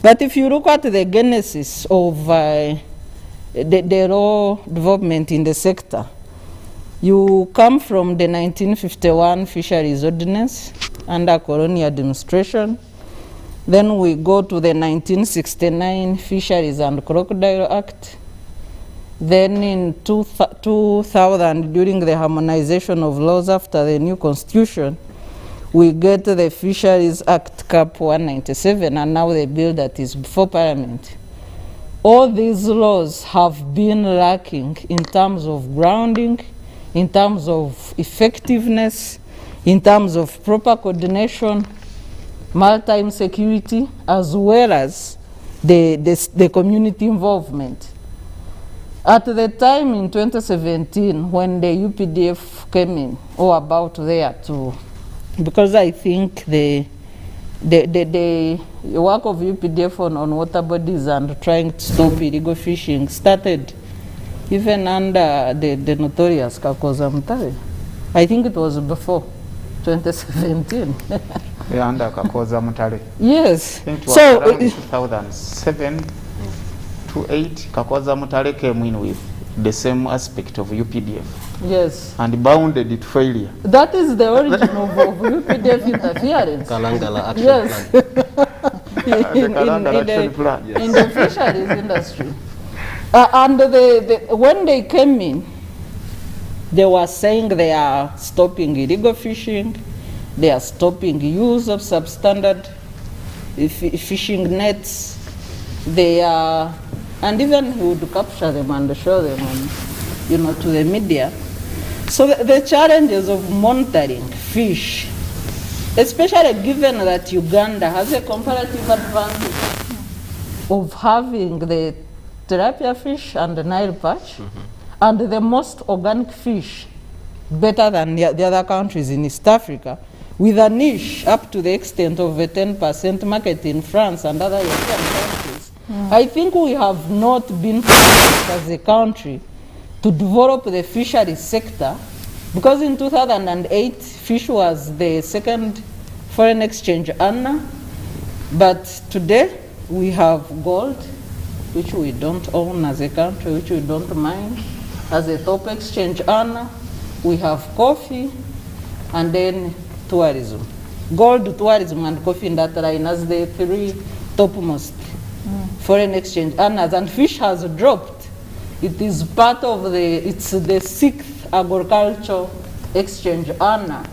Speaker 3: But if you look at the genesis of the law development in the sector, you come from the 1951 Fisheries Ordinance under colonial administration. Then we go to the 1969 Fisheries and Crocodile Act. Then in 2000, during the harmonization of laws after the new constitution, we get the Fisheries Act Cap 197, and now the bill that is before Parliament. All these laws have been lacking in terms of grounding, in terms of effectiveness, in terms of proper coordination, maritime security, as well as the community involvement. At the time in 2017, when the UPDF came in, or about there too, because I think the work of UPDF on water bodies and trying to stop illegal fishing started even under the notorious Kakoza Mutare. I think it was before 2017.
Speaker 12: Yeah, under Kakoza Mutare.
Speaker 3: Yes.
Speaker 12: I think it was
Speaker 3: so
Speaker 12: around 2007 to 8, Kakoza Mutare came in with the same aspect of UPDF.
Speaker 3: Yes.
Speaker 12: And bounded it failure.
Speaker 3: That is the origin of UPDF interference.
Speaker 11: Kalangala Action
Speaker 3: Yes.
Speaker 11: Plan.
Speaker 3: In the fisheries industry. And when they came in, they were saying they are stopping illegal fishing, they are stopping use of substandard fishing nets, they are, and even would capture them and show them on, to the media. So the challenges of monitoring fish, especially given that Uganda has a comparative advantage of having the tilapia fish and the Nile perch, and the most organic fish, better than the other countries in East Africa, with a niche up to the extent of a 10% market in France and other European countries. I think we have not been focused as a country to develop the fisheries sector, because in 2008, fish was the second foreign exchange earner, but today we have gold, which we don't own as a country, which we don't mine, as a top exchange earner. We have coffee, and then tourism. Gold, tourism, and coffee in that line as the three topmost foreign exchange earners, and fish has dropped. It is part of it's the 6th agricultural exchange earner,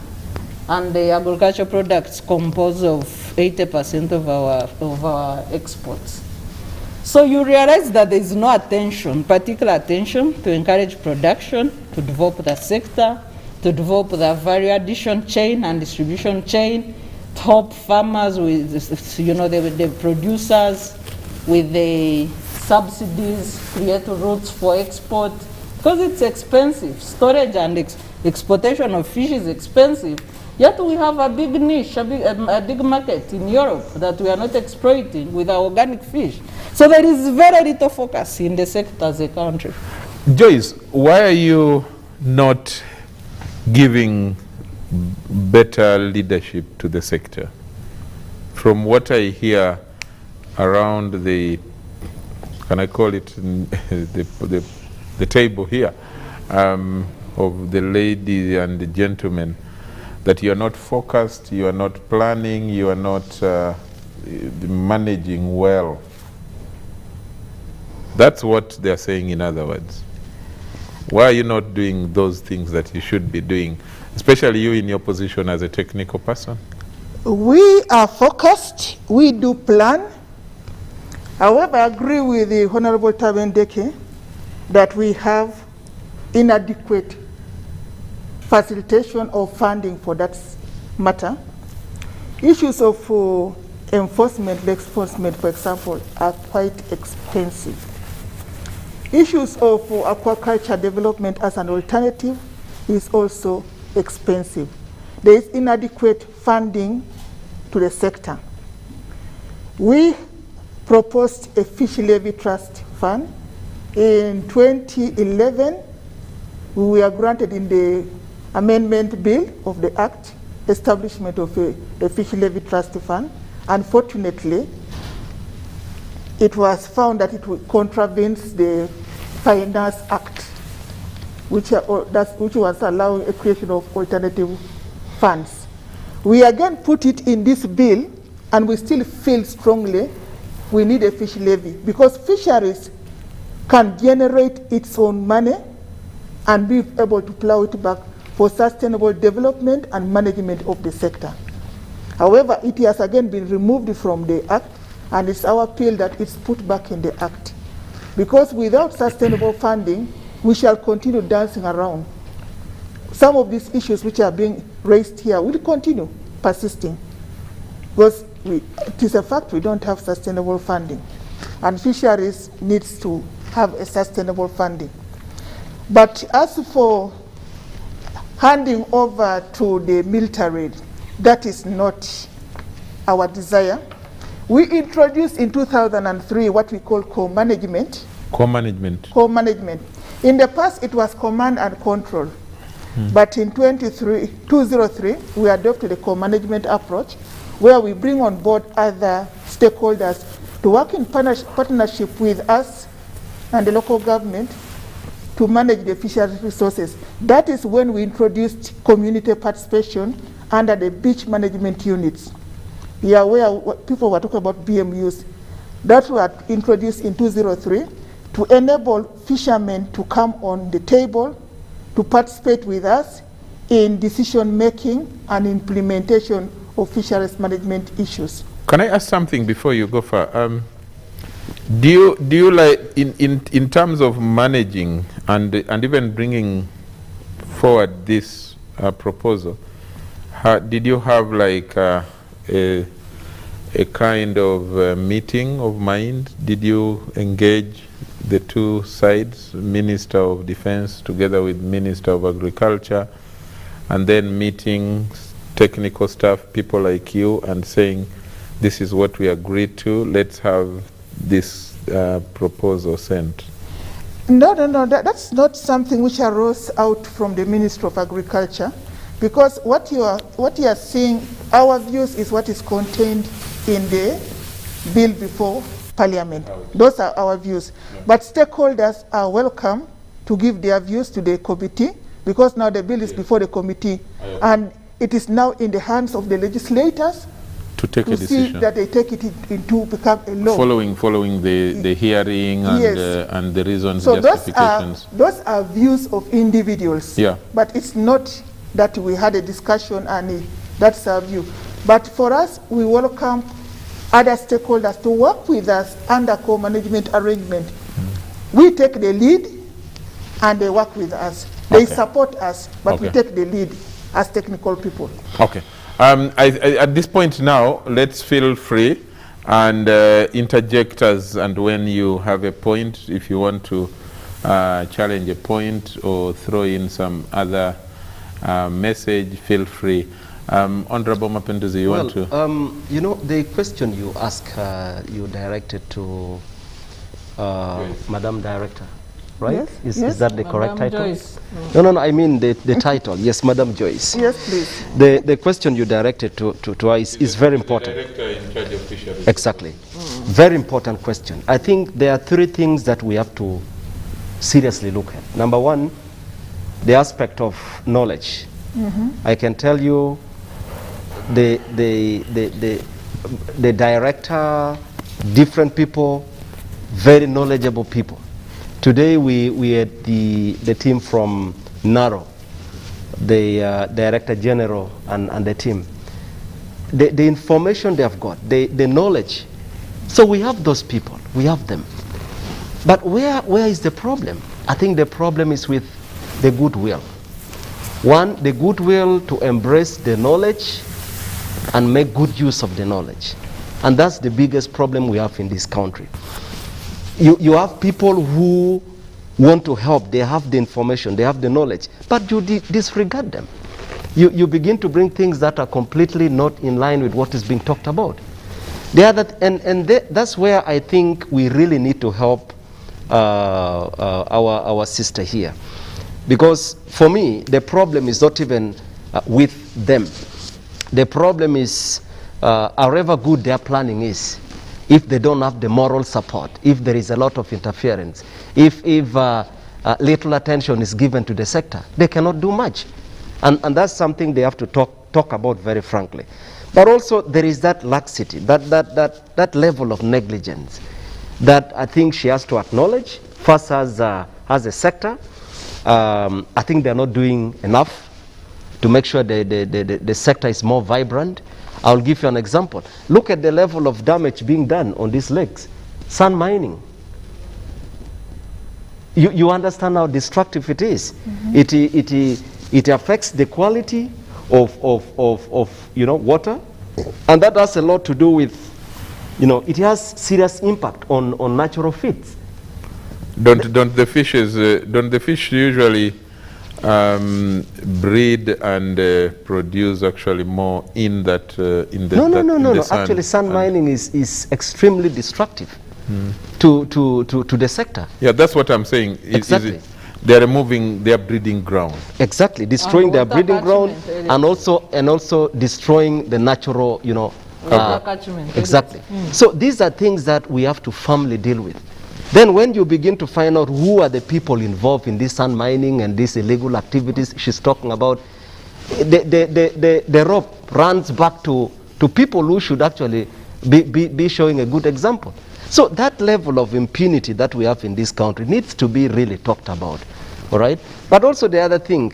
Speaker 3: and the agricultural products compose of 80% of our exports. So you realize that there is no attention, particular attention, to encourage production, to develop the sector, to develop the value addition chain and distribution chain, to help farmers with, the producers with the subsidies, create routes for export, because it's expensive. Storage and exportation of fish is expensive. Yet we have a big niche, a big market in Europe that we are not exploiting with our organic fish. So there is very little focus in the sector as a country.
Speaker 2: Joyce, why are you not giving better leadership to the sector? From what I hear around the, can I call it the table here, of the ladies and the gentlemen, that you are not focused, you are not planning, you are not managing well. That's what they're saying, in other words. Why are you not doing those things that you should be doing, especially you in your position as a technical person?
Speaker 13: We are focused, we do plan. However, I agree with the Honorable Tabendeke that we have inadequate facilitation or funding for that matter. Issues of enforcement, for example, are quite expensive. Issues of aquaculture development as an alternative is also expensive. There is inadequate funding to the sector. We proposed a fish levy trust fund. In 2011, we were granted in the amendment bill of the Act establishment of a fish levy trust fund. Unfortunately, it was found that it contravenes the Finance Act, which was allowing a creation of alternative funds. We again put it in this bill, and we still feel strongly we need a fish levy, because fisheries can generate its own money and be able to plow it back for sustainable development and management of the sector. However, it has again been removed from the Act, and it's our appeal that it's put back in the Act. Because without sustainable funding, we shall continue dancing around. Some of these issues which are being raised here will continue persisting, because it is a fact we don't have sustainable funding, and fisheries needs to have a sustainable funding. But as for handing over to the military, that is not our desire. We introduced in 2003 what we call co-management.
Speaker 2: Co-management.
Speaker 13: Co-management. In the past, it was command and control. But in 2003, we adopted a co-management approach where we bring on board other stakeholders to work in partnership with us and the local government to manage the fisheries resources. That is when we introduced community participation under the beach management units. You are aware people were talking about BMUs. That was introduced in 2003 to enable fishermen to come on the table to participate with us in decision making and implementation of fisheries management issues.
Speaker 2: Can I ask something before you go far? Do you like in terms of managing and even bringing forward this proposal? Did you have like a kind of meeting of mind? Did you engage the two sides, Minister of Defense together with Minister of Agriculture, and then meeting technical staff, people like you, and saying, this is what we agreed to, let's have this proposal sent?
Speaker 13: No, that's not something which arose out from the Ministry of Agriculture, because what you are seeing, our views is what is contained in the bill before Parliament. Those are our views. Yeah. But stakeholders are welcome to give their views to the committee, because now the bill is before the committee, and it is now in the hands of the legislators
Speaker 2: to take a decision.
Speaker 13: See that they take it into become a law.
Speaker 2: Following the hearing and,
Speaker 13: yes.
Speaker 2: And the reasons,
Speaker 13: so
Speaker 2: justifications.
Speaker 13: Those are views of individuals.
Speaker 2: Yeah.
Speaker 13: But it's not that we had a discussion and that's our view. But for us, we welcome other stakeholders to work with us under co-management arrangement. We take the lead and they work with us. They support us, but we take the lead as technical people.
Speaker 2: Okay. At this point now, let's feel free and interject us, and when you have a point, if you want to challenge a point or throw in some other message, feel free. Honorable Mapenduzi, you want to?
Speaker 11: You know, the question you ask, you directed to Madam Director, right?
Speaker 13: Yes,
Speaker 11: is that the correct
Speaker 3: Madam
Speaker 11: title?
Speaker 3: Joyce.
Speaker 11: No, I mean the title. Yes, Madam Joyce.
Speaker 13: Yes, please.
Speaker 11: The question you directed to us is very important.
Speaker 2: The Director in charge of Fisheries.
Speaker 11: Exactly. Very important question. I think there are three things that we have to seriously look at. Number one, the aspect of knowledge. I can tell you the director, different people, very knowledgeable people. Today we had the team from NARO, the Director General and the team. The information they have got, the knowledge. So we have those people, we have them. But where is the problem? I think the problem is with the goodwill. One, the goodwill to embrace the knowledge and make good use of the knowledge. And that's the biggest problem we have in this country. You have people who want to help, they have the information, they have the knowledge, but you disregard them. You begin to bring things that are completely not in line with what is being talked about. That's where I think we really need to help our sister here. Because for me, the problem is not even with them. The problem is however good their planning is, if they don't have the moral support, if there is a lot of interference, if little attention is given to the sector, they cannot do much. And that's something they have to talk about very frankly. But also there is that laxity, that level of negligence that I think she has to acknowledge, first as a sector. I think they're not doing enough to make sure the sector is more vibrant. I'll give you an example. Look at the level of damage being done on these lakes. Sand mining. You understand how destructive it is. It affects the quality water, and that has a lot to do with, it has serious impact on natural feeds.
Speaker 2: Don't the fish usually breed and produce actually more in that in the
Speaker 11: No.
Speaker 2: sand?
Speaker 11: Actually, sand mining is extremely destructive to the sector.
Speaker 2: Yeah, that's what I'm saying.
Speaker 11: Exactly.
Speaker 2: They are removing their breeding ground.
Speaker 11: Exactly, destroying their breeding ground and also destroying the natural, exactly. So these are things that we have to firmly deal with. Then when you begin to find out who are the people involved in this sand mining and these illegal activities she's talking about, the rope runs back to people who should actually be showing a good example. So that level of impunity that we have in this country needs to be really talked about, all right? But also the other thing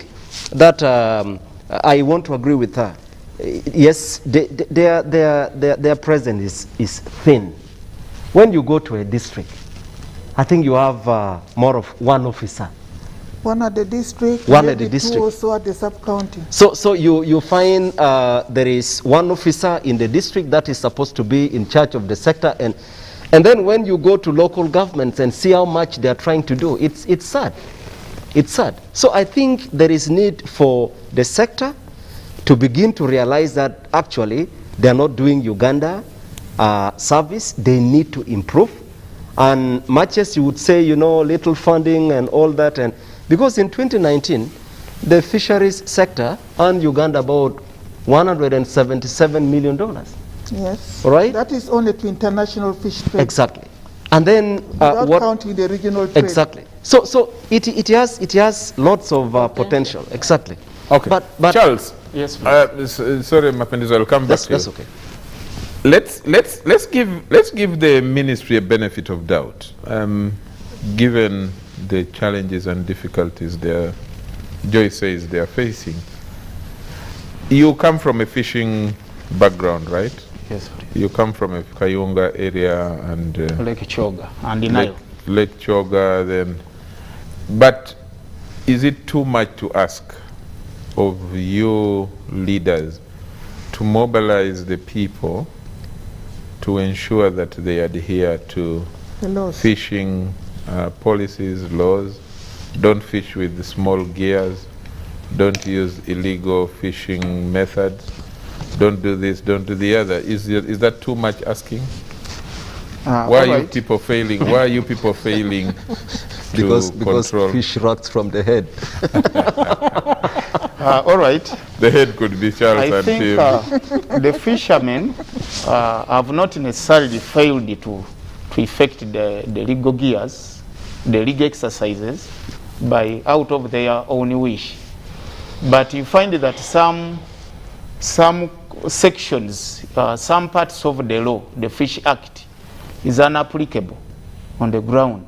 Speaker 11: that I want to agree with her, yes, their presence is thin. When you go to a district, I think you have more of one officer.
Speaker 13: One at the district,
Speaker 11: one at the district.
Speaker 13: Two also at the sub-county.
Speaker 11: So you find there is one officer in the district that is supposed to be in charge of the sector, and then when you go to local governments and see how much they are trying to do, it's sad. It's sad. So I think there is need for the sector to begin to realize that actually they are not doing Uganda service. They need to improve. And much as you would say, little funding and all that, and because in 2019, the fisheries sector earned Uganda about $177 million.
Speaker 13: Yes.
Speaker 11: Right?
Speaker 13: That is only to international fish trade.
Speaker 11: Exactly. And then
Speaker 13: without counting the regional trade.
Speaker 11: Exactly. So it has lots of potential. Exactly.
Speaker 2: Okay.
Speaker 11: But
Speaker 2: Charles.
Speaker 12: Yes.
Speaker 2: Sorry, Mapendizo, I'll come back to you.
Speaker 11: That's okay.
Speaker 2: Let's give the ministry a benefit of doubt, given the challenges and difficulties Joy says they are facing. You come from a fishing background, right?
Speaker 12: Yes.
Speaker 2: You come from a Kayunga area and
Speaker 12: Lake Choga and the Nile.
Speaker 2: Lake Choga, then. But is it too much to ask of you leaders to mobilize the people to ensure that they adhere to fishing policies, laws? Don't fish with the small gears. Don't use illegal fishing methods. Don't do this, don't do the other. Is that too much asking? Why are you people failing? Why are you people failing
Speaker 11: because
Speaker 2: control?
Speaker 11: Fish rots from the head.
Speaker 12: All right.
Speaker 2: The head could be Charles
Speaker 12: I think the fishermen have not necessarily failed to effect the legal gears, the legal exercises, by out of their own wish. But you find that some sections, some parts of the law, the Fish Act, is unapplicable on the ground.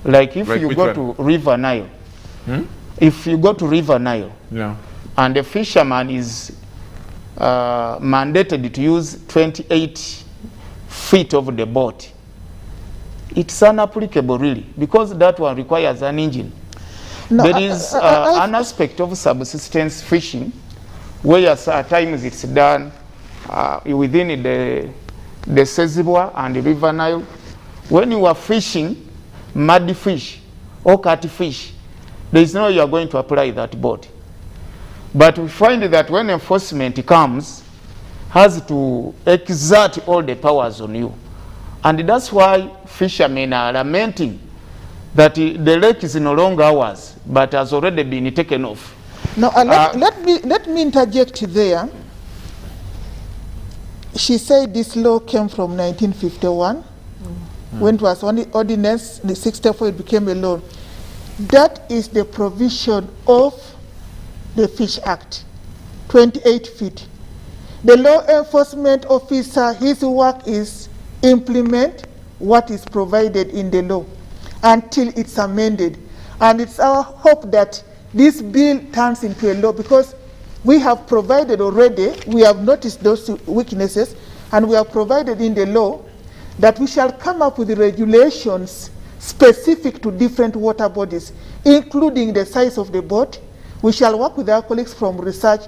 Speaker 12: Like if you go to River Nile, if you go to River Nile, and the fisherman is mandated to use 28 feet of the boat, it's unapplicable really, because that one requires an engine. No, there is an aspect of subsistence fishing where at times it's done within the Sezibwa and the River Nile. When you are fishing muddy fish or catfish, there is no way you are going to apply that boat. But we find that when enforcement comes, has to exert all the powers on you. And that's why fishermen are lamenting that the lake is no longer ours, but has already been taken off.
Speaker 13: Now, let me interject there. She said this law came from 1951. When it was only ordinance, the 64 it became a law. That is the provision of the Fish Act, 28 feet. The law enforcement officer, his work is implement what is provided in the law until it's amended. And it's our hope that this bill turns into a law, because we have provided already, we have noticed those weaknesses, and we have provided in the law that we shall come up with regulations specific to different water bodies, including the size of the boat. We shall work with our colleagues from research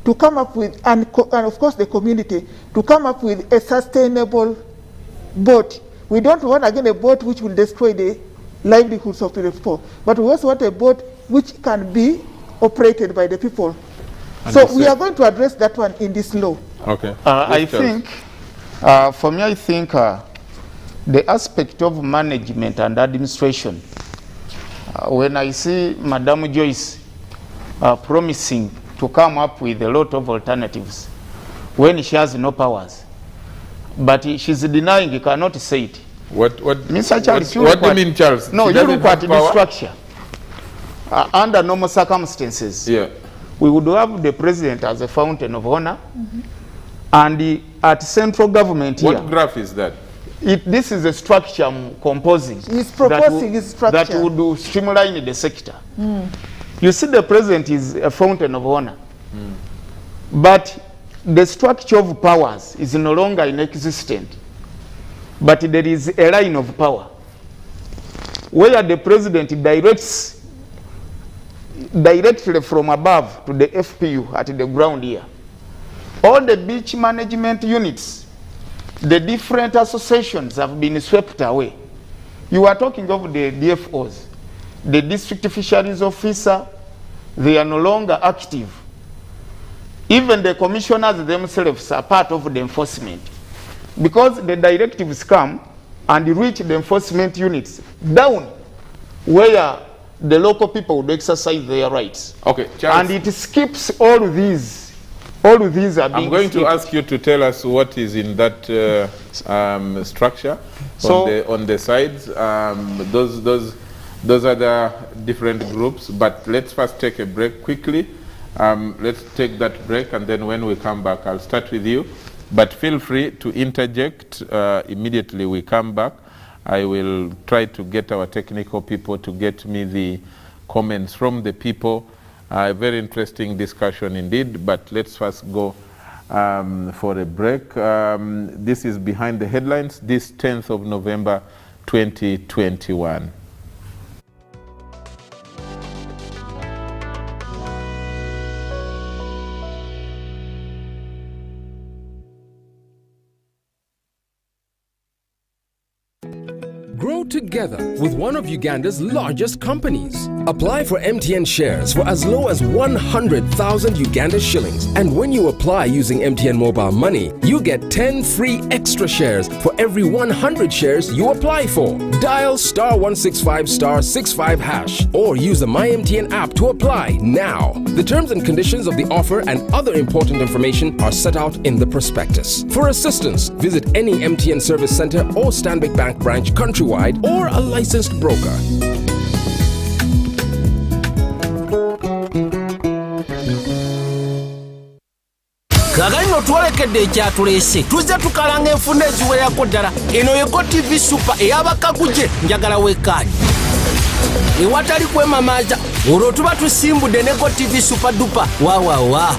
Speaker 13: to come up with, and of course the community, to come up with a sustainable boat. We don't want, again, a boat which will destroy the livelihoods of the people, but we also want a boat which can be operated by the people. So we are going to address that one in this law.
Speaker 2: Okay.
Speaker 12: I think, for me, I think the aspect of management and administration, when I see Madam Joyce promising to come up with a lot of alternatives, when she has no powers, but she's denying, you cannot say it. Mr. Charles,
Speaker 2: what do you mean, Charles?
Speaker 12: No, you look at the structure. Under normal circumstances, we would have the president as a fountain of honor, and at central government here.
Speaker 2: What graph is that?
Speaker 12: This is a structure I'm composing.
Speaker 13: He's proposing his structure.
Speaker 12: That would streamline the sector. You see, the president is a fountain of honor, but the structure of powers is no longer inexistent, but there is a line of power where the president directs directly from above to the FPU at the ground here. All the beach management units, the different associations have been swept away. You are talking of the DFOs, the district fisheries officer, they are no longer active. Even the commissioners themselves are part of the enforcement, because the directives come and reach the enforcement units down where the local people would exercise their rights.
Speaker 2: Okay, Charles,
Speaker 12: and it skips all these. All of these are being
Speaker 2: I'm going
Speaker 12: skipped.
Speaker 2: to ask you to tell us what is in that structure on the sides. Those are the different groups. But let's first take a break quickly. Let's take that break, and then when we come back, I'll start with you. But feel free to interject immediately we come back. I will try to get our technical people to get me the comments from the people. A very interesting discussion indeed, but let's first go for a break. This is Behind the Headlines, this 10th of November, 2021.
Speaker 14: Grow together with one of Uganda's largest companies. Apply for MTN shares for as low as 100,000 Uganda shillings. And when you apply using MTN Mobile Money, you get 10 free extra shares for every 100 shares you apply for. Dial *165*65# or use the MyMTN app to apply now. The terms and conditions of the offer and other important information are set out in the prospectus. For assistance, visit any MTN service center or Stanbic Bank branch countrywide or a licensed broker.
Speaker 15: Kagano twalekedde ekyatulese tuzze tukalanga enfunda eziwerako ddala. Eno yeko TV Super ey'abakaguje njagala wekkaanyi. Ewatali kwemamaaza olwo tuba tusimbudde ne Go TV Super Duper waawawa.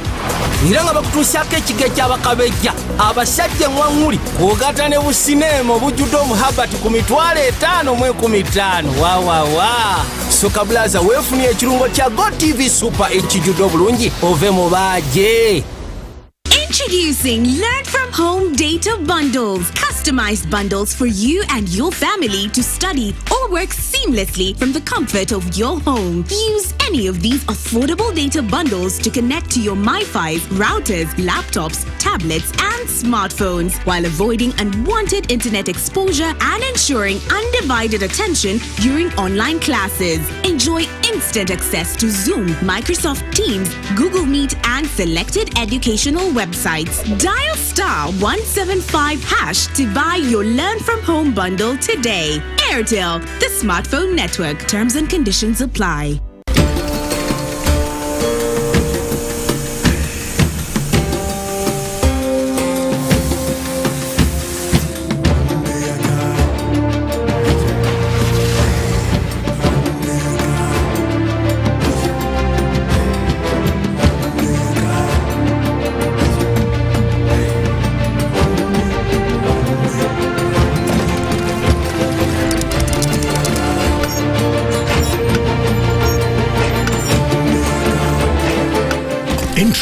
Speaker 15: Era nga bakutuusyako ekiga eky'abakabejja abasajja eŋŋwaŋŋuli kw'ogatta ne busineema obujjudde omuhabati ku $5,015 waawawa. Soka Blaza weefunye ekirungo kya Go TV Super ekijjudde obulungi ove mu baaje.
Speaker 16: Introducing Learn From Home Data Bundles. Customized bundles for you and your family to study or work seamlessly from the comfort of your home. Use any of these affordable data bundles to connect to your MiFi, routers, laptops, tablets, and smartphones while avoiding unwanted internet exposure and ensuring undivided attention during online classes. Enjoy instant access to Zoom, Microsoft Teams, Google Meet, and selected educational websites. Dial *175# to buy your Learn From Home bundle today. Airtel, the smartphone network. Terms and conditions apply.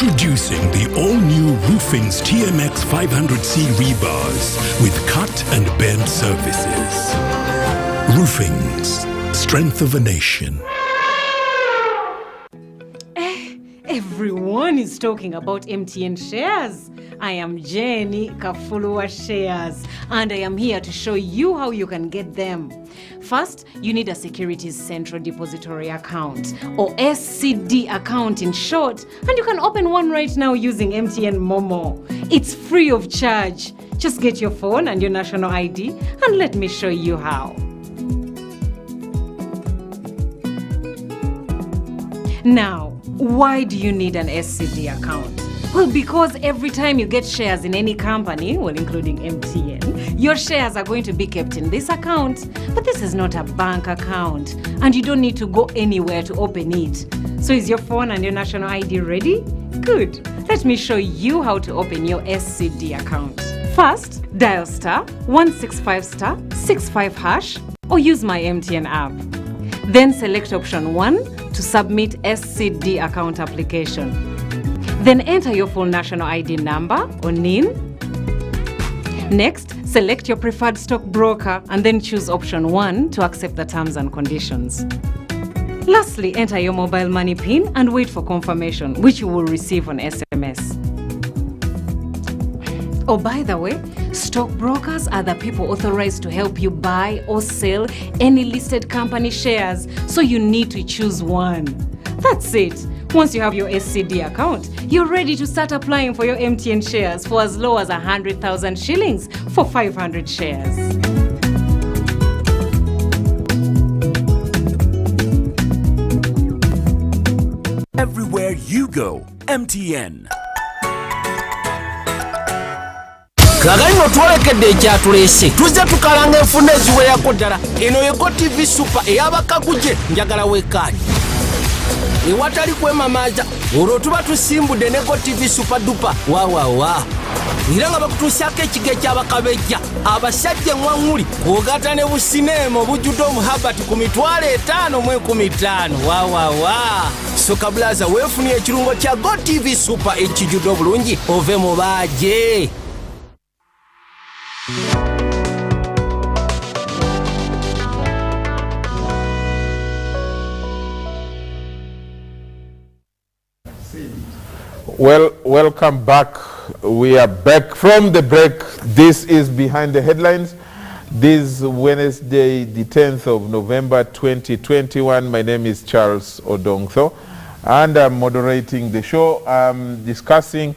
Speaker 10: Introducing the all-new Roofing's TMX 500C rebars with cut and bend surfaces. Roofing's, strength of a nation.
Speaker 9: Everyone is talking about MTN shares. I am Jenny Kafulua Shares, and I am here to show you how you can get them. First, you need a Securities Central Depository account, or SCD account in short, and you can open one right now using MTN Momo. It's free of charge. Just get your phone and your national ID, and let me show you how. Now, why do you need an SCD account? Well, because every time you get shares in any company, well, including MTN, your shares are going to be kept in this account. But this is not a bank account, and you don't need to go anywhere to open it. So is your phone and your national ID ready? Good. Let me show you how to open your SCD account. First, dial *165*65# or use my MTN app. Then select option 1 to submit SCD account application. Then enter your full national ID number or NIN. Next, select your preferred stockbroker and then choose option 1 to accept the terms and conditions. Lastly, enter your mobile money PIN and wait for confirmation, which you will receive on SMS. Oh, by the way, stockbrokers are the people authorized to help you buy or sell any listed company shares, so you need to choose one. That's it. Once you have your SCD account, you're ready to start applying for your MTN shares for as low as 100,000 shillings for 500 shares.
Speaker 10: Everywhere you go, MTN.
Speaker 15: Kagano twalekedde ekyatulese tuzze tukalanga enfuna eziwerako ddala eno yego TV Super ey'abakaguje njagala wekkaanyi ewatali kwemamaaza olwo tuba tusimbudde ne Go TV Super Duper waawawa era nga bakutuusyako ekigo eky'abakabejja abasajja eŋŋwaŋŋuli kwogata ne busineema obujjudde omuhabati ku 5,015 waawawa soka bulaza weefunira ekirungo kya Go TV Super ekijjudde obulungi ove mu baaje.
Speaker 2: Well, welcome back. We are back from the break. This is Behind the Headlines. This Wednesday, the 10th of November 2021. My name is Charlse Odongotho, and I'm moderating the show. I'm discussing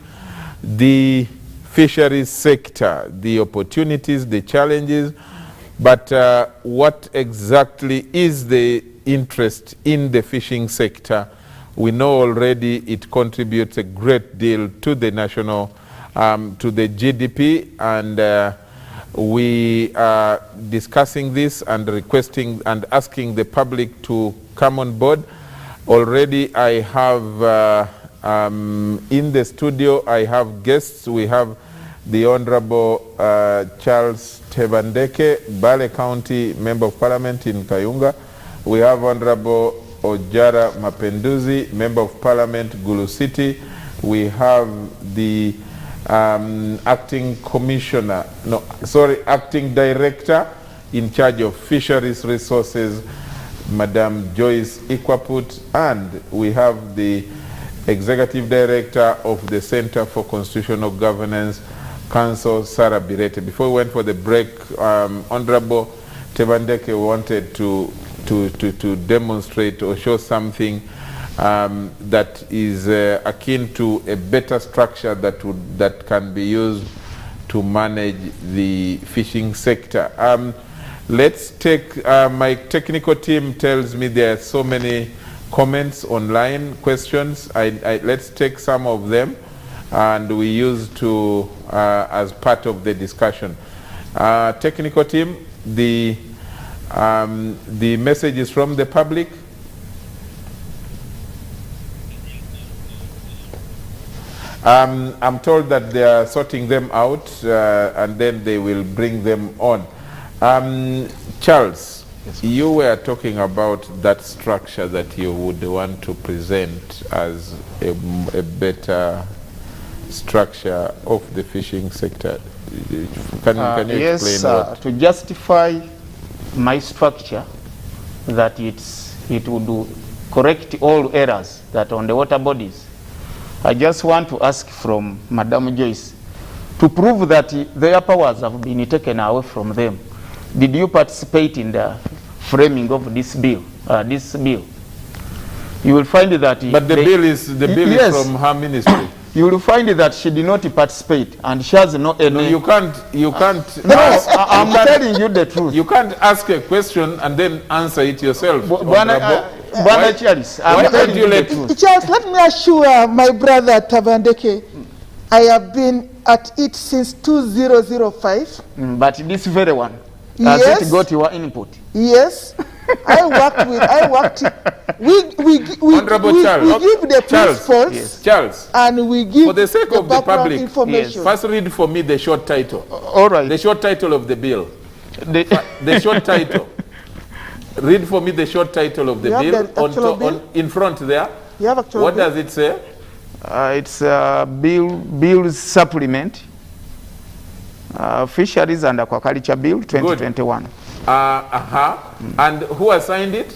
Speaker 2: the fisheries sector, the opportunities, the challenges, but what exactly is the interest in the fishing sector? We know already it contributes a great deal to the national, to the GDP, and we are discussing this and requesting and asking the public to come on board. Already I have in the studio, I have guests. We have the Honorable Charlse Tebandeke, Bale County Member of Parliament in Kayunga. We have Honorable Ojara Mapenduzi, Member of Parliament, Gulu City. We have the acting director in charge of fisheries resources, Madam Joyce Ikwaput, and we have the executive director of the Center for Constitutional Governance, Council Sarah Birete. Before we went for the break, Honorable Tebandeke wanted to demonstrate or show something that is akin to a better structure that can be used to manage the fishing sector. Let's take, my technical team tells me there are so many comments online, questions. Let's take some of them and we use to as part of the discussion. Technical team, the message is from the public. I'm told that they are sorting them out and then they will bring them on. Charles, You were talking about that structure that you would want to present as a better structure of the fishing sector. Can you explain what?
Speaker 12: To justify my structure, that it would correct all errors that on the water bodies, I just want to ask from Madam Joyce to prove that their powers have been taken away from them. Did you participate in the framing of this bill? You will find that.
Speaker 2: But the bill is from her ministry.
Speaker 12: You will find that she did not participate, and she has no any.
Speaker 2: No, you can't.
Speaker 12: No, I'm telling you the truth.
Speaker 2: You can't ask a question and then answer it yourself.
Speaker 12: Charles, I'm telling you the truth.
Speaker 13: Charles, let me assure my brother Tabandeke, I have been at it since 2005.
Speaker 12: But this very one,
Speaker 13: yes.
Speaker 12: Has it got your input?
Speaker 13: Yes. We give the principles,
Speaker 2: yes. Charles,
Speaker 13: and we give
Speaker 2: for the sake of the public
Speaker 13: information.
Speaker 2: First read for me the short title.
Speaker 12: All right.
Speaker 2: The short title of the bill. The short title. Read for me the short title of the bill in front there.
Speaker 13: You have
Speaker 2: what does it say?
Speaker 12: It's bill's supplement. Fisheries and Aquaculture Bill 2021.
Speaker 2: Good. And who has signed it?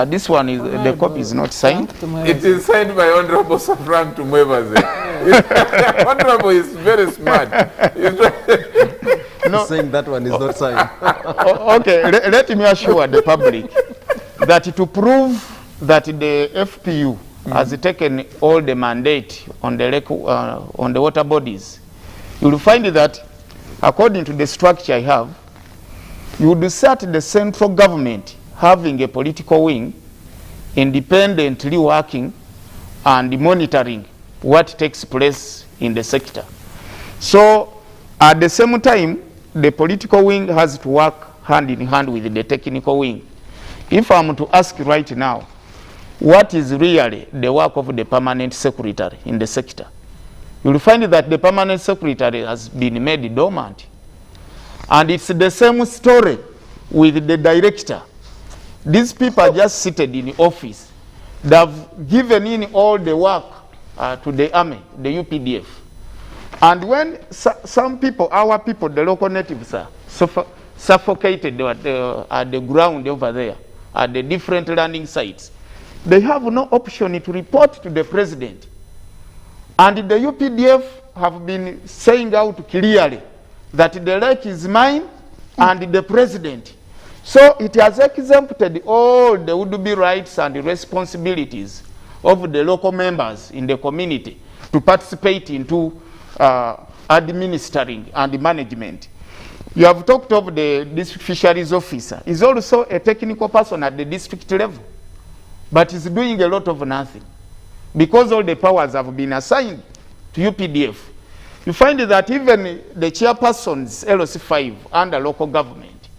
Speaker 12: This one is the copy is not signed.
Speaker 2: It is signed by Honorable Sir Frank Tumwebaze. Honorable is very smart.
Speaker 11: No, saying that one is not signed.
Speaker 12: Okay, let me assure the public that to prove that the FPU has taken all the mandate on the water bodies, you will find that according to the structure I have, you would start the central government having a political wing independently working and monitoring what takes place in the sector. So at the same time, the political wing has to work hand in hand with the technical wing. If I'm to ask right now, what is really the work of the permanent secretary in the sector? You'll find that the permanent secretary has been made dormant. And it's the same story with the director. These people are just seated in the office. They've given in all the work to the army, the UPDF. And when some people, our people, the local natives are suffocated at the ground over there, at the different landing sites, they have no option to report to the president. And the UPDF have been saying out clearly that the lake is mine and the president. So it has exempted all the would-be rights and responsibilities of the local members in the community to participate into administering and management. You have talked of the district fisheries officer. He's also a technical person at the district level, but he's doing a lot of nothing because all the powers have been assigned to UPDF. You find that even the chairpersons, LOC5, under local government,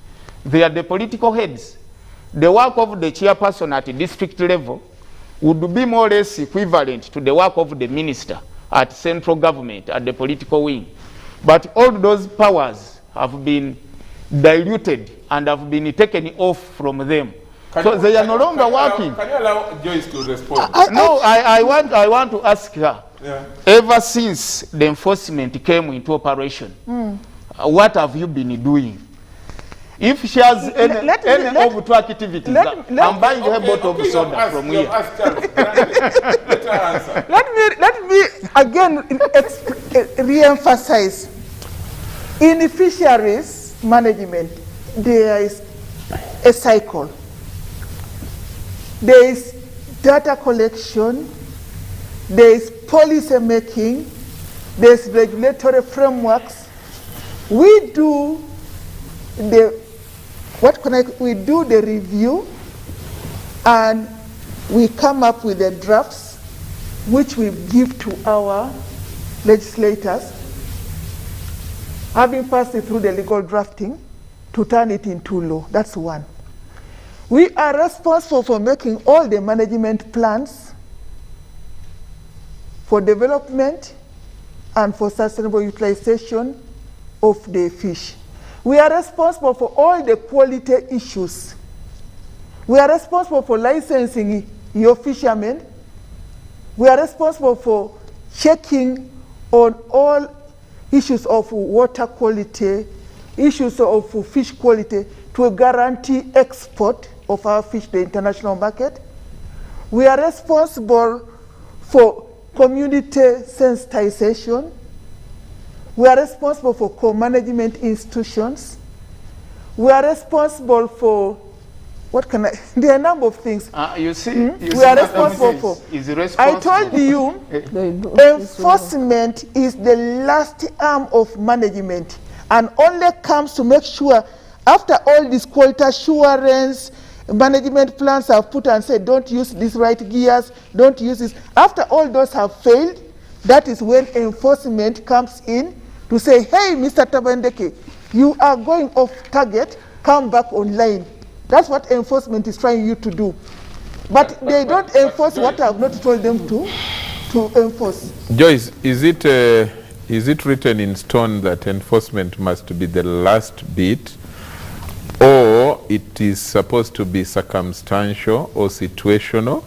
Speaker 12: they are the political heads. The work of the chairperson at the district level would be more or less equivalent to the work of the minister at central government, at the political wing. But all those powers have been diluted and have been taken off from them. So they are no longer working.
Speaker 2: Can you allow Joyce to respond?
Speaker 12: I want to ask her. Yeah. Ever since the enforcement came into operation, what have you been doing? If she has any of two activities, I'm buying her bottle of soda from here.
Speaker 13: Let me again re-emphasize. In fisheries management, there is a cycle. There is data collection, there is policy making, there is regulatory frameworks. We do the review, and we come up with the drafts which we give to our legislators, having passed it through the legal drafting to turn it into law. That's one. We are responsible for making all the management plans for development and for sustainable utilization of the fish. We are responsible for all the quality issues. We are responsible for licensing your fishermen. We are responsible for checking on all issues of water quality, issues of fish quality to guarantee export of our fish to the international market. We are responsible for community sensitization. We are responsible for co-management institutions. We are responsible for, what can I, there are a number of things.
Speaker 12: You see,
Speaker 13: we are responsible for. I told you, enforcement is the last arm of management and only comes to make sure after all this quality assurance, management plans are put and said, don't use these right gears, don't use this. After all those have failed, that is when enforcement comes in to say, hey, Mr. Tabandeke, you are going off target, come back online. That's what enforcement is trying you to do. But they don't enforce what I have not told them to enforce.
Speaker 2: Joyce, is it written in stone that enforcement must be the last bit, or it is supposed to be circumstantial or situational,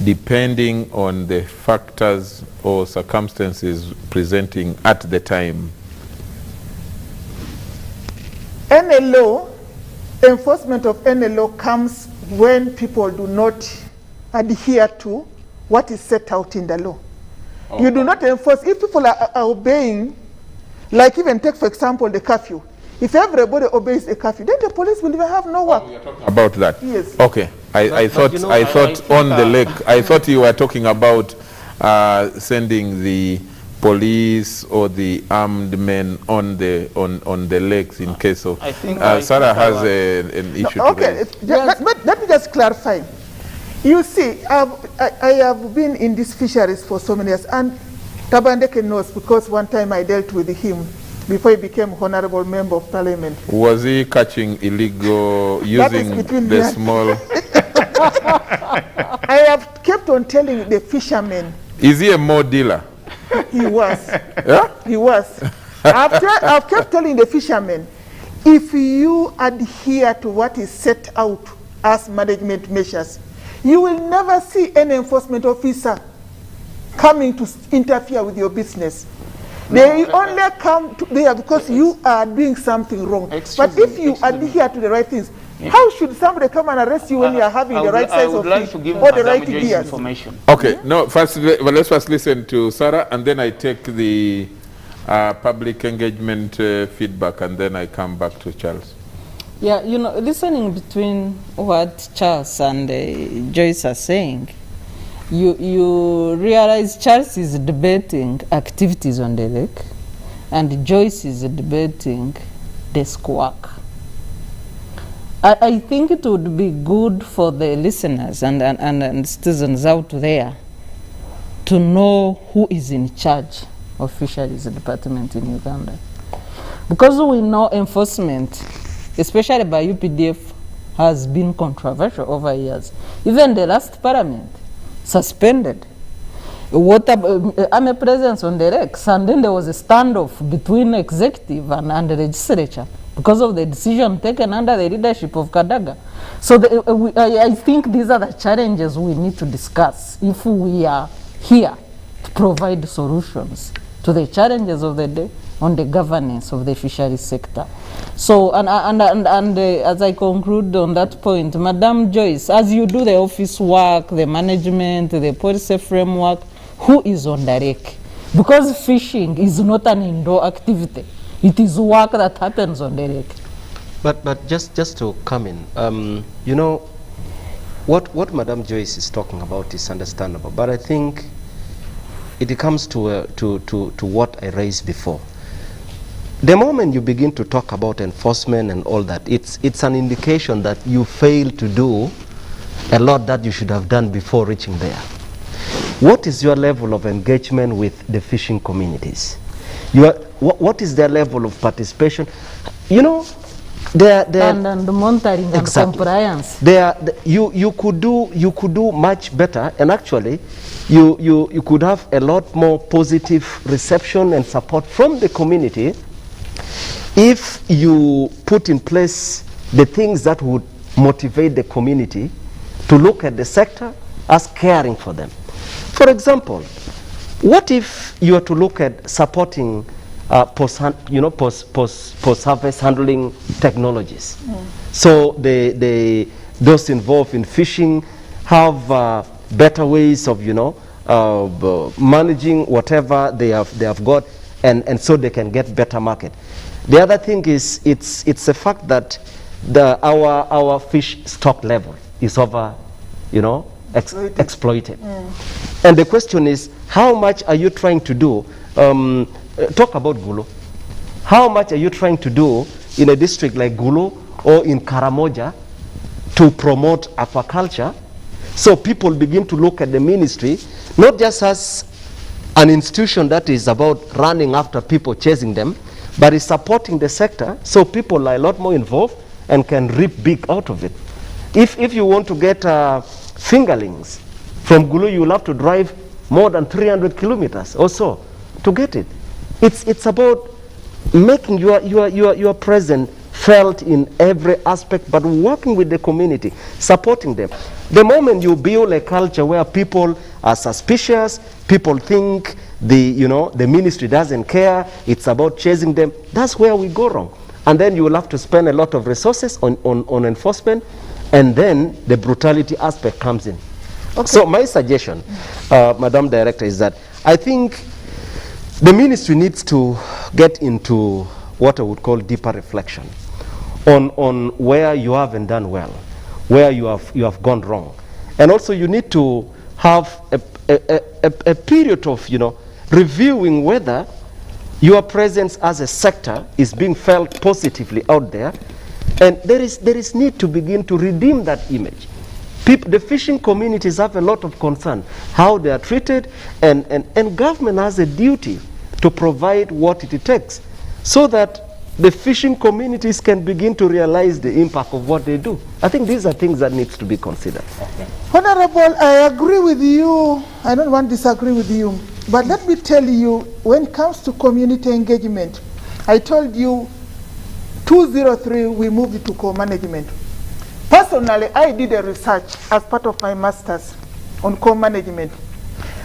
Speaker 2: depending on the factors or circumstances presenting at the time?
Speaker 13: Any law, enforcement of any law comes when people do not adhere to what is set out in the law. You do not enforce, if people are obeying, like even take for example the curfew. If everybody obeys a curfew, then the police will even have no work.
Speaker 2: We are talking about that.
Speaker 13: Yes.
Speaker 2: Okay. I thought on the lake. I thought you were talking about sending the police or the armed men on the lakes in case of. Sarah has an issue.
Speaker 13: Okay. Let me just clarify. You see, I have been in these fisheries for so many years, and Tabandeke knows because one time I dealt with him before he became Honorable Member of Parliament.
Speaker 2: Was he catching illegal using the small?
Speaker 13: I have kept on telling the fishermen.
Speaker 2: Is he a more dealer?
Speaker 13: He was.
Speaker 2: Yeah?
Speaker 13: He was. I've kept telling the fishermen, if you adhere to what is set out as management measures, you will never see any enforcement officer coming to interfere with your business. They only come there because you are doing something wrong. But if you adhere to the right things, how should somebody come and arrest you when you are having the right size of fish or the right gears?
Speaker 2: Okay, no, let's first listen to Sarah, and then I take the public engagement feedback, and then I come back to Charles.
Speaker 3: Yeah, you know, listening between what Charles and Joyce are saying, you realize Charles is debating activities on the lake, and Joyce is debating desk work. I think it would be good for the listeners and citizens out there to know who is in charge of Fisheries Department in Uganda. Because we know enforcement, especially by UPDF, has been controversial over years. Even the last parliament suspended army presence on the lakes, and then there was a standoff between executive and the legislature because of the decision taken under the leadership of Kadaga. So I think these are the challenges we need to discuss if we are here to provide solutions to the challenges of the day on the governance of the fisheries sector. So, as I conclude on that point, Madam Joyce, as you do the office work, the management, the policy framework, who is on the lake? Because fishing is not an indoor activity. It is work that happens on the lake.
Speaker 11: But just to come in, you know, what Madam Joyce is talking about is understandable, but I think it comes to what I raised before. The moment you begin to talk about enforcement and all that, it's an indication that you fail to do a lot that you should have done before reaching there. What is your level of engagement with the fishing communities? What is their level of participation? You know,
Speaker 3: and the monitoring and compliance.
Speaker 11: You could do much better, and actually, you could have a lot more positive reception and support from the community if you put in place the things that would motivate the community to look at the sector as caring for them. For example, what if you are to look at supporting post-harvest handling technologies? So those involved in fishing have better ways of managing whatever they have got, and so they can get better market. The other thing is it's a fact that our fish stock level is over exploited. And the question is, how much are you trying to do? Talk about Gulu. How much are you trying to do in a district like Gulu or in Karamoja to promote aquaculture, so people begin to look at the ministry not just as an institution that is about running after people, chasing them, but is supporting the sector, so people are a lot more involved and can reap big out of it. If you want to get fingerlings from Gulu, you will have to drive more than 300 kilometers or so to get it. It's about making your presence felt in every aspect, but working with the community, supporting them. The moment you build a culture where people are suspicious, people think the ministry doesn't care, it's about chasing them, that's where we go wrong. And then you will have to spend a lot of resources on enforcement, and then the brutality aspect comes in. Okay. So my suggestion, Madam Director, is that I think the ministry needs to get into what I would call deeper reflection on where you haven't done well, where you have gone wrong. And also you need to have a period of reviewing whether your presence as a sector is being felt positively out there, and there is need to begin to redeem that image. The fishing communities have a lot of concern how they are treated, and government has a duty to provide what it takes so that the fishing communities can begin to realize the impact of what they do. I think these are things that needs to be considered.
Speaker 13: Okay. Honorable, I agree with you. I don't want to disagree with you. But let me tell you, when it comes to community engagement, I told you 2003 we moved to co-management. Personally, I did a research as part of my master's on co-management.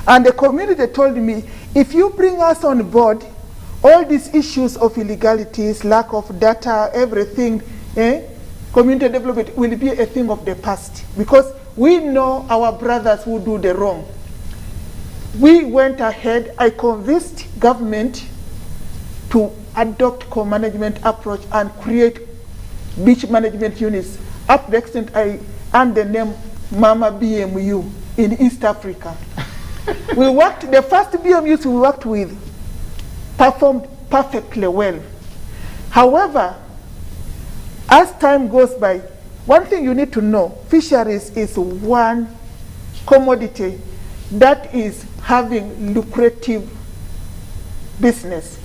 Speaker 13: And the community told me, if you bring us on board, all these issues of illegalities, lack of data, everything, community development will be a thing of the past, because we know our brothers who do the wrong. We went ahead, I convinced government to adopt co-management approach and create beach management units. Up to the extent I earned the name Mama BMU in East Africa. We worked, the first BMUs we worked with performed perfectly well. However, as time goes by, one thing you need to know, fisheries is one commodity that is having lucrative business.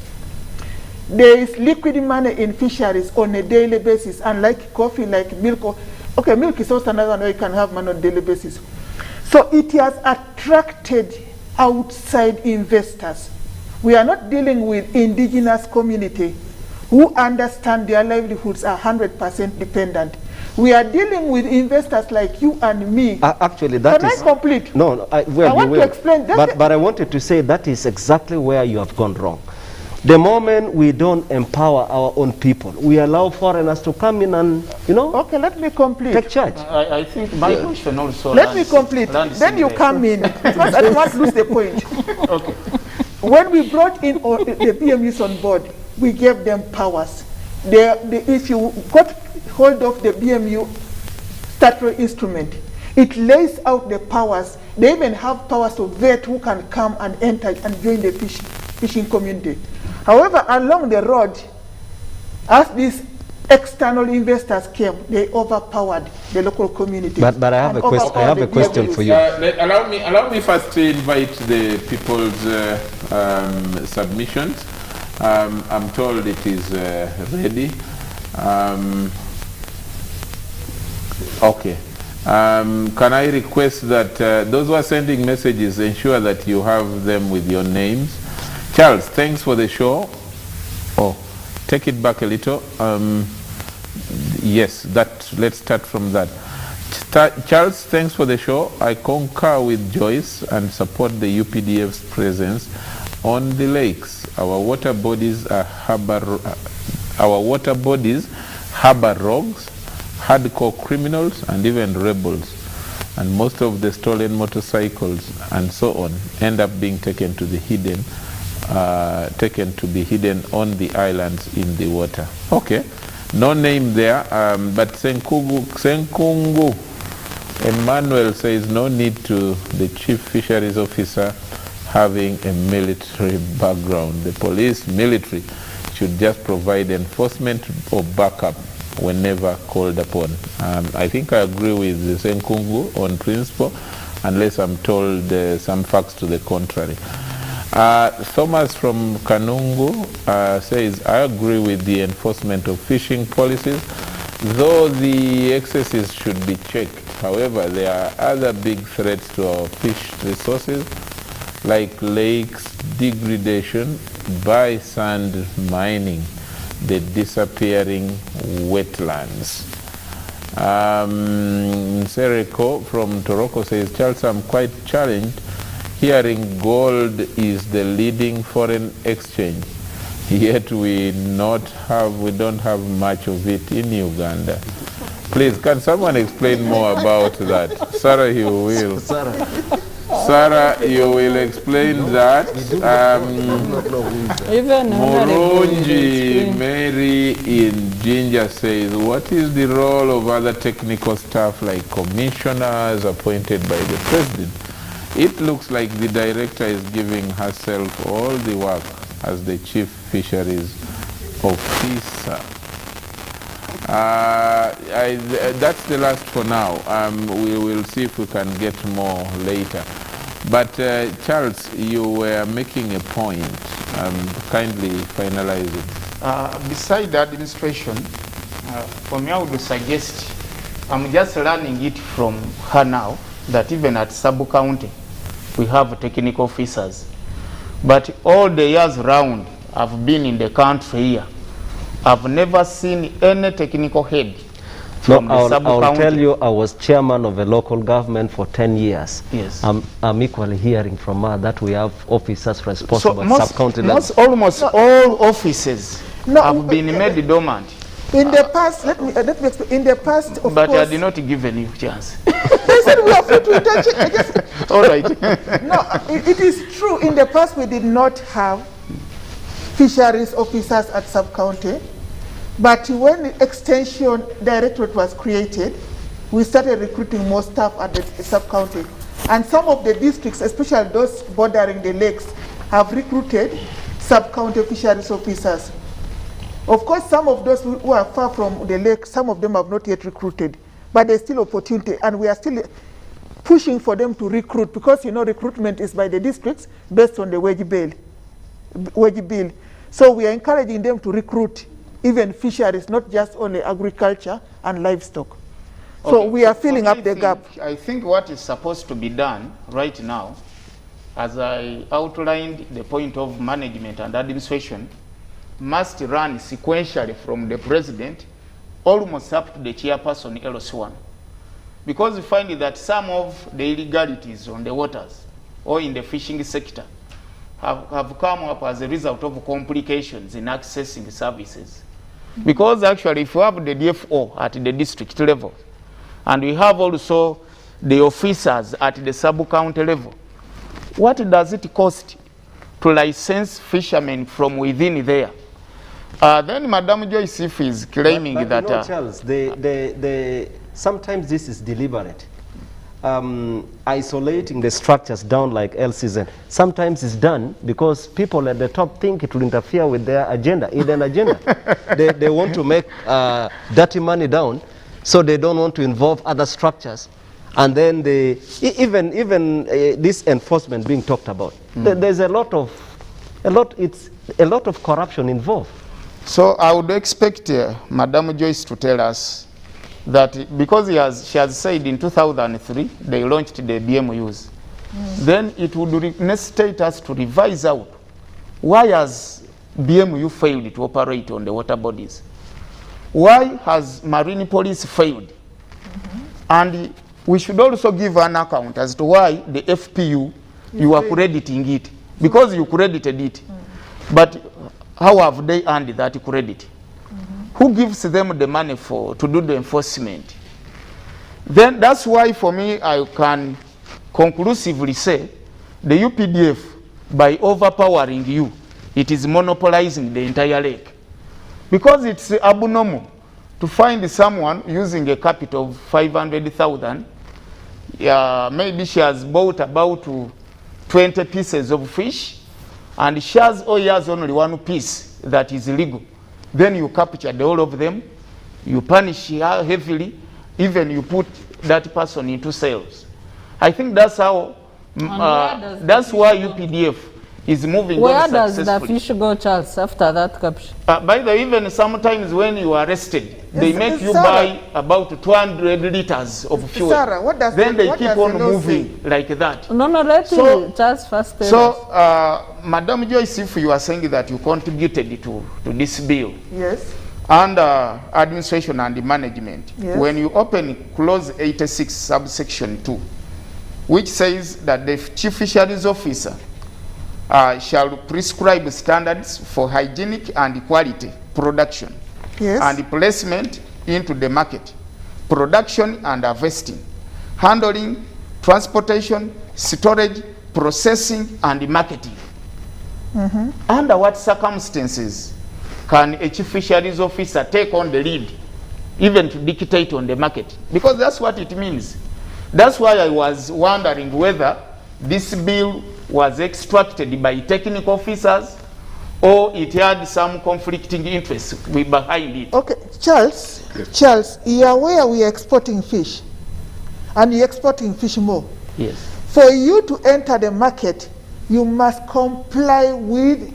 Speaker 13: There is liquid money in fisheries on a daily basis, unlike coffee, like milk. Okay, milk is also another way you can have money on a daily basis. So it has attracted outside investors. We are not dealing with indigenous community who understand their livelihoods are 100% dependent. We are dealing with investors like you and me.
Speaker 11: Actually, that
Speaker 13: Can
Speaker 11: is...
Speaker 13: I complete?
Speaker 11: No, I
Speaker 13: want to explain.
Speaker 11: But I wanted to say that is exactly where you have gone wrong. The moment we don't empower our own people, we allow foreigners to come in and,
Speaker 13: Okay, let me complete.
Speaker 11: Take charge.
Speaker 12: I think my question also...
Speaker 13: Let me complete. Then you come in. Because I don't want to lose the point.
Speaker 12: Okay.
Speaker 13: When we brought in the BMUs on board, we gave them powers. If you got hold of the BMU statutory instrument, it lays out the powers. They even have powers to vet who can come and enter and join the fishing community. However, along the road, as these external investors came, they overpowered the local community.
Speaker 11: But I have a question for you.
Speaker 2: Allow me first to invite the people's submissions. I'm told it is ready. Okay. Can I request that those who are sending messages ensure that you have them with your names? Charles, thanks for the show. Oh, take it back a little. Yes, let's start from that. Charles, thanks for the show. I concur with Joyce and support the UPDF's presence on the lakes. Our water bodies harbor rogues, hardcore criminals, and even rebels. And most of the stolen motorcycles and so on end up being taken to be hidden on the islands in the water. Okay, no name there, but Senkungu Emmanuel says no need to the chief fisheries officer having a military background. The police, military should just provide enforcement or backup whenever called upon. I think I agree with Senkungu on principle, unless I'm told some facts to the contrary. Thomas from Kanungu says, I agree with the enforcement of fishing policies, though the excesses should be checked. However, there are other big threats to our fish resources, like lakes degradation by sand mining, the disappearing wetlands. Sereko from Toroko says, Charles, I'm quite challenged hearing gold is the leading foreign exchange, yet we don't have much of it in Uganda. Please, can someone explain more about that? Sarah, you will. Sarah, you will explain that. Murunji Mary in Ginger says, what is the role of other technical staff like commissioners appointed by the president? It looks like the director is giving herself all the work as the chief fisheries officer. That's the last for now. We will see if we can get more later. But Charles, you were making a point. Kindly finalize it.
Speaker 12: Beside the administration, for me, I would suggest, I'm just learning it from her now, that even at sub-county, we have technical officers. But all the years round, I've been in the country here, I've never seen any technical head from the sub-county.
Speaker 11: I'll tell you, I was chairman of a local government for 10 years.
Speaker 12: Yes.
Speaker 11: I'm equally hearing from her that we have officers responsible
Speaker 12: So
Speaker 11: at sub-county level.
Speaker 12: Almost all offices have been made dormant.
Speaker 13: In the past, let me explain. In the past, of
Speaker 12: but
Speaker 13: course,
Speaker 12: I did not give any chance.
Speaker 13: They said we are free to interchange.
Speaker 12: All right.
Speaker 13: No, it is true. In the past, we did not have fisheries officers at sub-county. But when the extension directorate was created, we started recruiting more staff at the sub-county. And some of the districts, especially those bordering the lakes, have recruited sub-county fisheries officers. Of course, some of those who are far from the lake, some of them have not yet recruited, but there's still opportunity, and we are still pushing for them to recruit, because, you know, recruitment is by the districts based on the wage bill. So we are encouraging them to recruit even fisheries, not just only agriculture and livestock. So
Speaker 12: Okay,
Speaker 13: we are filling up the gap.
Speaker 12: I think what is supposed to be done right now, as I outlined the point of management and administration, must run sequentially from the president almost up to the chairperson LC1. Because we find that some of the illegalities on the waters or in the fishing sector have come up as a result of complications in accessing services. Because actually, if you have the DFO at the district level, and we have also the officers at the sub-county level, what does it cost to license fishermen from within there? Then Madam Joyce is claiming
Speaker 11: but
Speaker 12: that...
Speaker 11: you know, Charles, sometimes this is deliberate. Isolating the structures down like LCZ, sometimes it's done because people at the top think it will interfere with their agenda, hidden agenda. They want to make dirty money down, so they don't want to involve other structures. And then even this enforcement being talked about, there's a lot of corruption involved.
Speaker 12: So I would expect Madam Joyce to tell us that because she has said in 2003 they launched the BMUs, then it would necessitate us to revise out why has BMU failed to operate on the water bodies? Why has Marine Police failed? And we should also give an account as to why the FPU, you are crediting it. Because you credited it. But how have they earned that credit? Who gives them the money to do the enforcement? Then that's why for me I can conclusively say the UPDF, by overpowering you, it is monopolizing the entire lake. Because it's abnormal to find someone using a capital of 500,000, maybe she has bought about 20 pieces of fish, and she has only one piece that is illegal. Then you capture the whole of them, you punish her heavily, even you put that person into sales. I think that's how, that's why UPDF is moving on successfully.
Speaker 3: Where does the fish go, Charles, after that capture?
Speaker 12: By the way, even sometimes when you are arrested, they make you buy about 200 liters of fuel.
Speaker 13: Sarah, what does
Speaker 12: then they keep on moving like that.
Speaker 3: No, let Charles first tell us.
Speaker 12: Madam Joyce, if you are saying that you contributed to this bill,
Speaker 13: yes,
Speaker 12: and administration and management,
Speaker 13: yes,
Speaker 12: when you open clause 86 subsection 2, which says that the chief fisheries officer shall prescribe standards for hygienic and quality production,
Speaker 13: yes,
Speaker 12: and placement into the market, production and harvesting, handling, transportation, storage, processing, and marketing. Under what circumstances can a chief fisheries officer take on the lead, even to dictate on the market? Because that's what it means. That's why I was wondering whether this bill was extracted by technical officers or it had some conflicting interests behind it.
Speaker 13: Okay, Charles, yes. Charles, you are aware we are exporting fish, and you're exporting fish more.
Speaker 12: Yes.
Speaker 13: For you to enter the market, you must comply with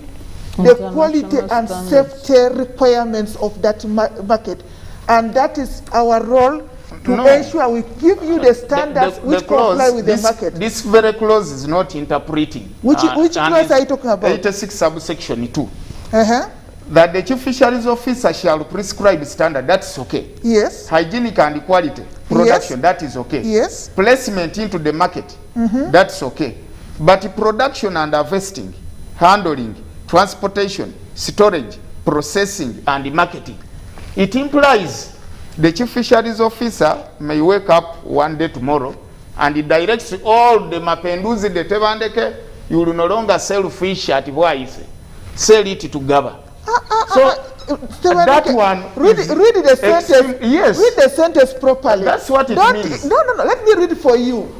Speaker 13: the quality and safety requirements of that market. And that is our role, to ensure we give you the standards which comply with the market.
Speaker 12: This very clause is not interpreting.
Speaker 13: Which clause are you talking about?
Speaker 12: 86 subsection 2. That the chief fisheries officer shall prescribe standard, that's okay.
Speaker 13: Yes.
Speaker 12: Hygienic and quality production, yes, that is okay.
Speaker 13: Yes.
Speaker 12: Placement into the market, that's okay. But production and harvesting, handling, transportation, storage, processing, and marketing, it implies the chief fisheries officer may wake up one day tomorrow and he directs all the mapenduzi, the tebandeke, you will no longer sell fish at Bwaise, sell it to Gaba. That one,
Speaker 13: read the sentence.
Speaker 12: Yes.
Speaker 13: Read the sentence properly.
Speaker 12: That's what it means.
Speaker 13: No. Let me read it for you.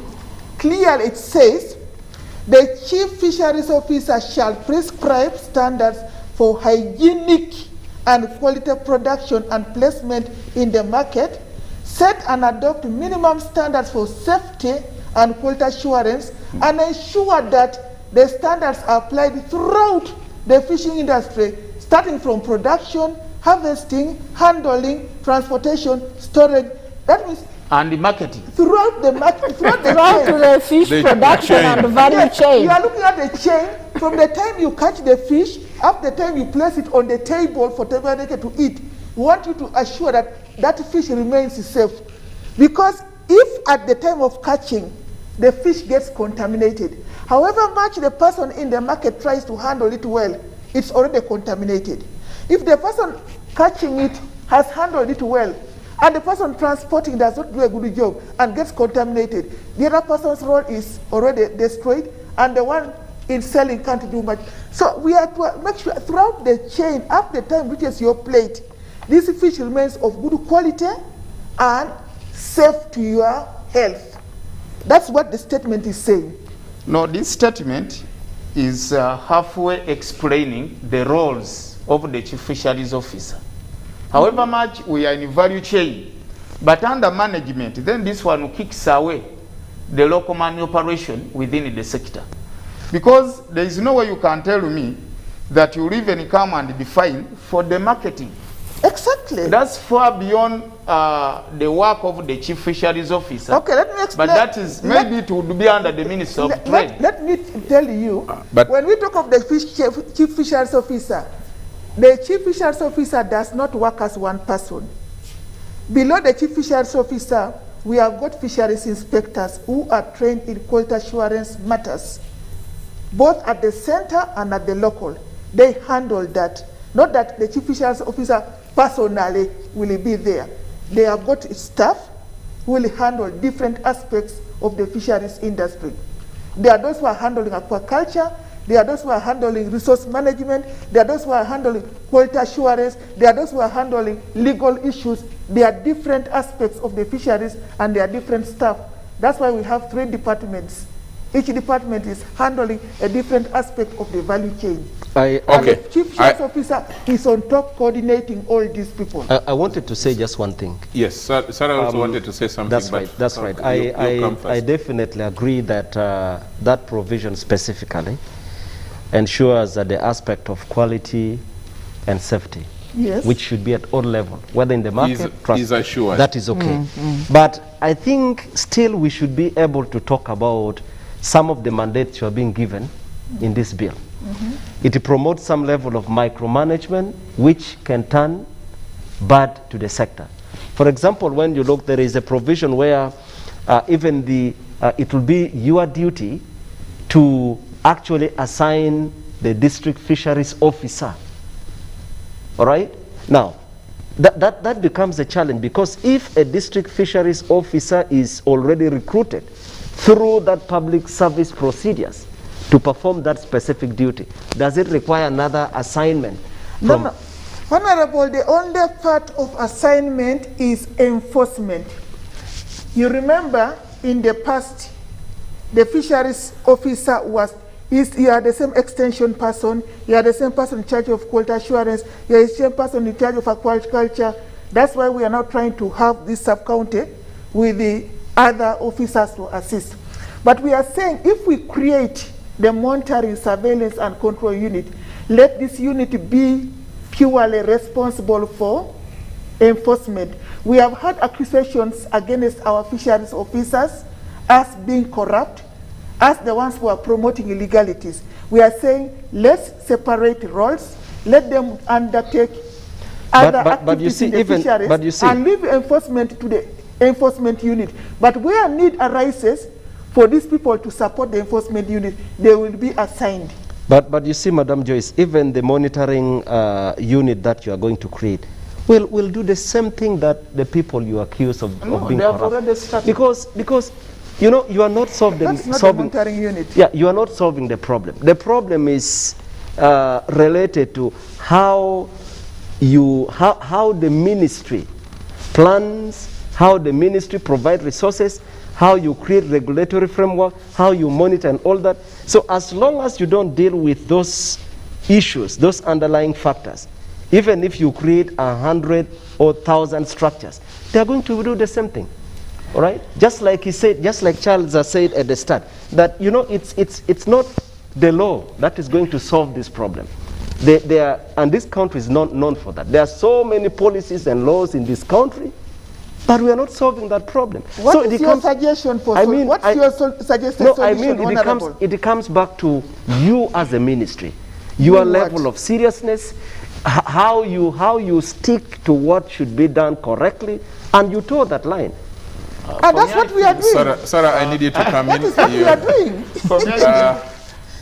Speaker 13: Clearly, it says, the chief fisheries officer shall prescribe standards for hygienic and quality production and placement in the market, set and adopt minimum standards for safety and quality assurance, and ensure that the standards are applied throughout the fishing industry, starting from production, harvesting, handling, transportation, storage. That means
Speaker 12: and the marketing.
Speaker 13: Throughout the market, throughout
Speaker 3: the fish production and the value chain.
Speaker 13: You are looking at the chain from the time you catch the fish up the time you place it on the table for Tebandeke to eat. We want you to assure that that fish remains safe. Because if at the time of catching, the fish gets contaminated, however much the person in the market tries to handle it well, it's already contaminated. If the person catching it has handled it well, and the person transporting does not do a good job and gets contaminated, the other person's role is already destroyed, and the one in selling can't do much. So we have to make sure throughout the chain, up the time reaches your plate, this fish remains of good quality and safe to your health. That's what the statement is saying.
Speaker 12: No, this statement is halfway explaining the roles of the chief fisheries officer. However much we are in value chain, but under management, then this one kicks away the local money operation within the sector. Because there is no way you can tell me that you'll even come and define for the marketing.
Speaker 13: Exactly.
Speaker 12: That's far beyond the work of the chief fisheries officer.
Speaker 13: Okay, let me explain.
Speaker 12: But that is, maybe it would be under the Minister of Trade.
Speaker 13: Let me tell you, when we talk of the chief fisheries officer, the chief fisheries officer does not work as one person. Below the chief fisheries officer, we have got fisheries inspectors who are trained in quality assurance matters, both at the center and at the local. They handle that. Not that the chief fisheries officer personally will be there. They have got staff who will handle different aspects of the fisheries industry. There are those who are handling aquaculture, there are those who are handling resource management, there are those who are handling quality assurance, there are those who are handling legal issues. There are different aspects of the fisheries and there are different staff. That's why we have 3 departments. Each department is handling a different aspect of the value chain. And the chief fisheries officer is on top coordinating all these people.
Speaker 11: I wanted to say just one thing.
Speaker 2: Yes, Sarah also wanted to say something.
Speaker 11: That's right, that's right. I definitely agree that that provision specifically ensures that the aspect of quality and safety,
Speaker 13: yes,
Speaker 11: which should be at all levels, whether in the market,
Speaker 2: is assured.
Speaker 11: That is okay. But I think still we should be able to talk about some of the mandates you are being given in this bill. It promotes some level of micromanagement which can turn bad to the sector. For example, when you look, there is a provision where even it will be your duty to actually assign the district fisheries officer. All right? Now, that becomes a challenge, because if a district fisheries officer is already recruited through that public service procedures to perform that specific duty, does it require another assignment?
Speaker 13: No. Honorable, the only part of assignment is enforcement. You remember in the past, the fisheries officer you are the same extension person, you are the same person in charge of quality assurance, you are the same person in charge of aquaculture. That's why we are now trying to have this sub-county with the other officers to assist. But we are saying if we create the monitoring, surveillance and control unit, let this unit be purely responsible for enforcement. We have had accusations against our fisheries officers as being corrupt, as the ones who are promoting illegalities. We are saying let's separate roles, let them undertake other activities in the fisheries, and leave enforcement to the enforcement unit. But where need arises for these people to support the enforcement unit, they will be assigned.
Speaker 11: But you see, Madam Joyce, even the monitoring unit that you are going to create will do the same thing that the people you accuse of being corrupt. Because you know, you are not solving
Speaker 13: the monitoring unit.
Speaker 11: Yeah, you are not solving the problem. The problem is related to how the ministry plans, how the ministry provide resources, how you create regulatory framework, how you monitor and all that. So as long as you don't deal with those issues, those underlying factors, even if you create 100 or 1,000 structures, they are going to do the same thing. All right? Just like he said, just like Charles has said at the start, that you know it's not the law that is going to solve this problem. And this country is not known for that. There are so many policies and laws in this country, but we are not solving that problem.
Speaker 13: What is your suggestion for what's your suggested
Speaker 11: no,
Speaker 13: solution,
Speaker 11: it comes back to you as a ministry, your level of seriousness, how you stick to what should be done correctly, and you toe that line.
Speaker 13: And that's what we are doing.
Speaker 2: Sarah, I need you to come in.
Speaker 13: That is what we are doing.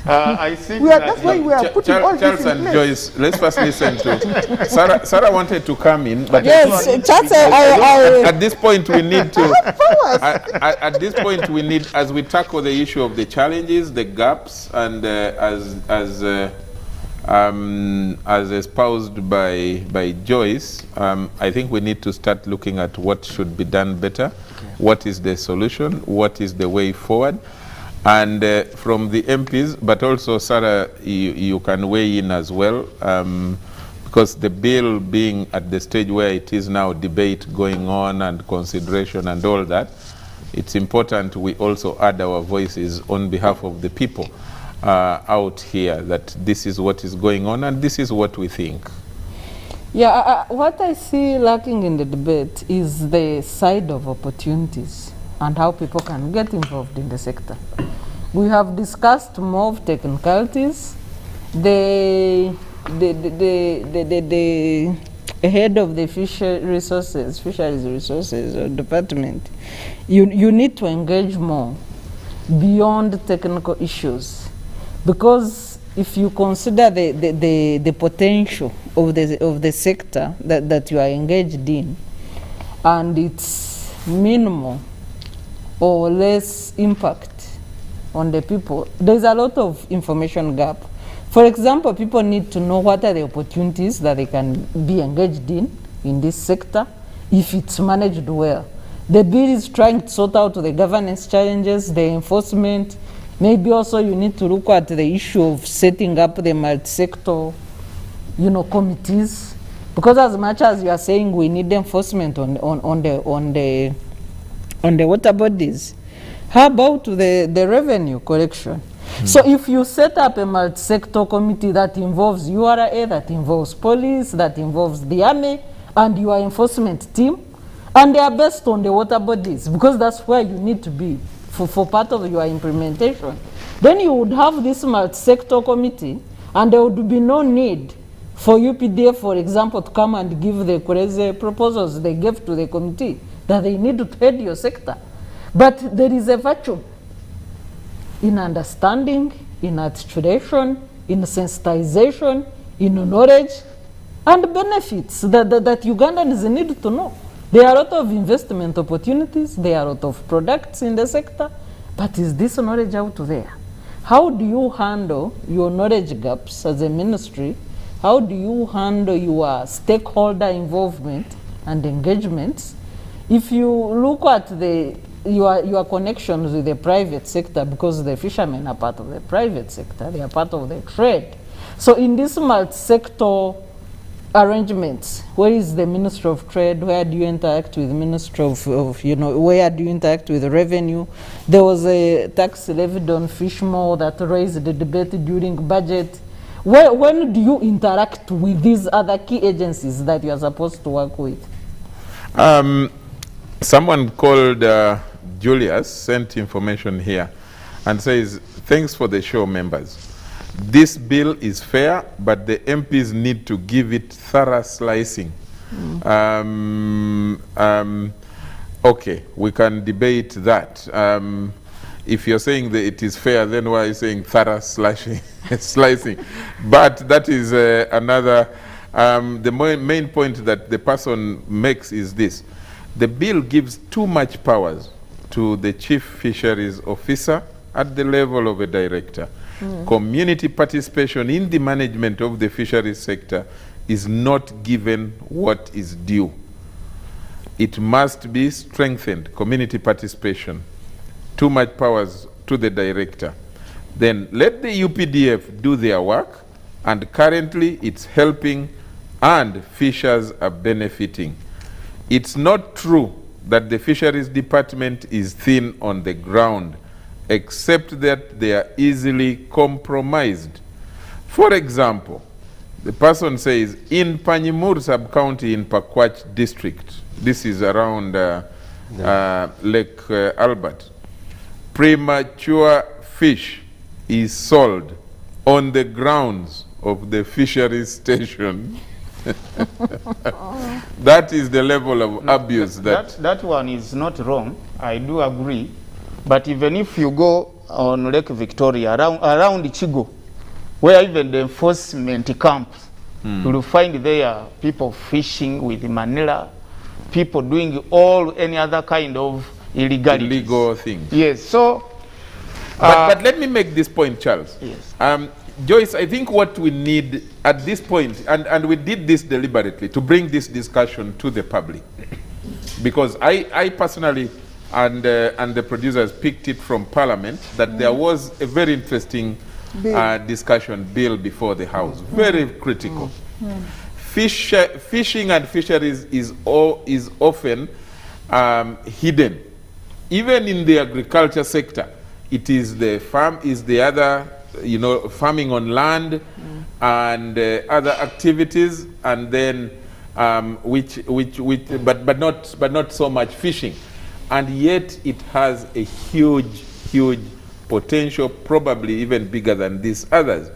Speaker 12: I think
Speaker 13: that's why we are putting all
Speaker 2: Charles
Speaker 13: this in
Speaker 2: and
Speaker 13: place.
Speaker 2: Joyce, let's first listen to Sarah wanted to come in, but at this point we need to at this point we need, as we tackle the issue of the challenges, the gaps, and as espoused by Joyce, I think we need to start looking at what should be done better, what is the solution, what is the way forward. And from the MPs, but also Sarah, you can weigh in as well, because the bill being at the stage where it is now, debate going on and consideration and all that, it's important we also add our voices on behalf of the people out here, that this is what is going on and this is what we think.
Speaker 3: Yeah, what I see lacking in the debate is the side of opportunities and how people can get involved in the sector. We have discussed more of technicalities. The the head of the fisheries resources or department, you need to engage more beyond technical issues, because if you consider the potential of the sector that you are engaged in, and its minimal or less impact on the people, there's a lot of information gap. For example, people need to know what are the opportunities that they can be engaged in this sector if it's managed well. The bill is trying to sort out the governance challenges, the enforcement. Maybe also you need to look at the issue of setting up the multi-sector, committees. Because as much as you are saying we need enforcement on the water bodies, how about the revenue collection? So if you set up a multi-sector committee that involves URA, that involves police, that involves the army, and your enforcement team, and they are based on the water bodies, because that's where you need to be for part of your implementation, then you would have this multi-sector committee, and there would be no need for UPDF, for example, to come and give the crazy proposals they gave to the committee that they need to head your sector. But there is a virtue in understanding, in articulation, in sensitization, in knowledge, and benefits that Ugandans need to know. There are a lot of investment opportunities, there are a lot of products in the sector, but is this knowledge out there? How do you handle your knowledge gaps as a ministry? How do you handle your stakeholder involvement and engagements? If you look at your connections with the private sector, because the fishermen are part of the private sector, they are part of the trade. So in this multi-sector arrangements, where is the Ministry of Trade? Where do you interact with the Ministry of where do you interact with the revenue? There was a tax levied on fish meal that raised the debate during budget. When do you interact with these other key agencies that you are supposed to work with?
Speaker 2: Someone called Julius sent information here and says, thanks for the show, members. This bill is fair, but the MPs need to give it thorough slicing. Okay, we can debate that. If you're saying that it is fair, then why are you saying thorough slicing? But that is another, the main point that the person makes is this. The bill gives too much powers to the chief fisheries officer at the level of a director. Community participation in the management of the fisheries sector is not given what is due. It must be strengthened, community participation. Too much powers to the director. Then let the UPDF do their work, and currently it's helping and fishers are benefiting. It's not true that the fisheries department is thin on the ground, except that they are easily compromised. For example, the person says, in Panyimur sub-county in Pakwach district, this is around Lake Albert, premature fish is sold on the grounds of the fisheries station. That is the level of abuse
Speaker 12: that one is not wrong. I do agree. But even if you go on Lake Victoria, around Chigo, where even the enforcement camps, you will find there people fishing with Manila, people doing any other kind of illegal
Speaker 2: things.
Speaker 12: Yes, so...
Speaker 2: but let me make this point, Charles.
Speaker 12: Yes.
Speaker 2: Joyce, I think what we need at this point, and we did this deliberately, to bring this discussion to the public, because I personally and the producers picked it from Parliament that there was a very interesting discussion bill before the House, very critical. Fishing and fisheries is often hidden. Even in the agriculture sector, it is the other, farming on land and other activities, and then but not so much fishing. And yet it has a huge potential, probably even bigger than these others.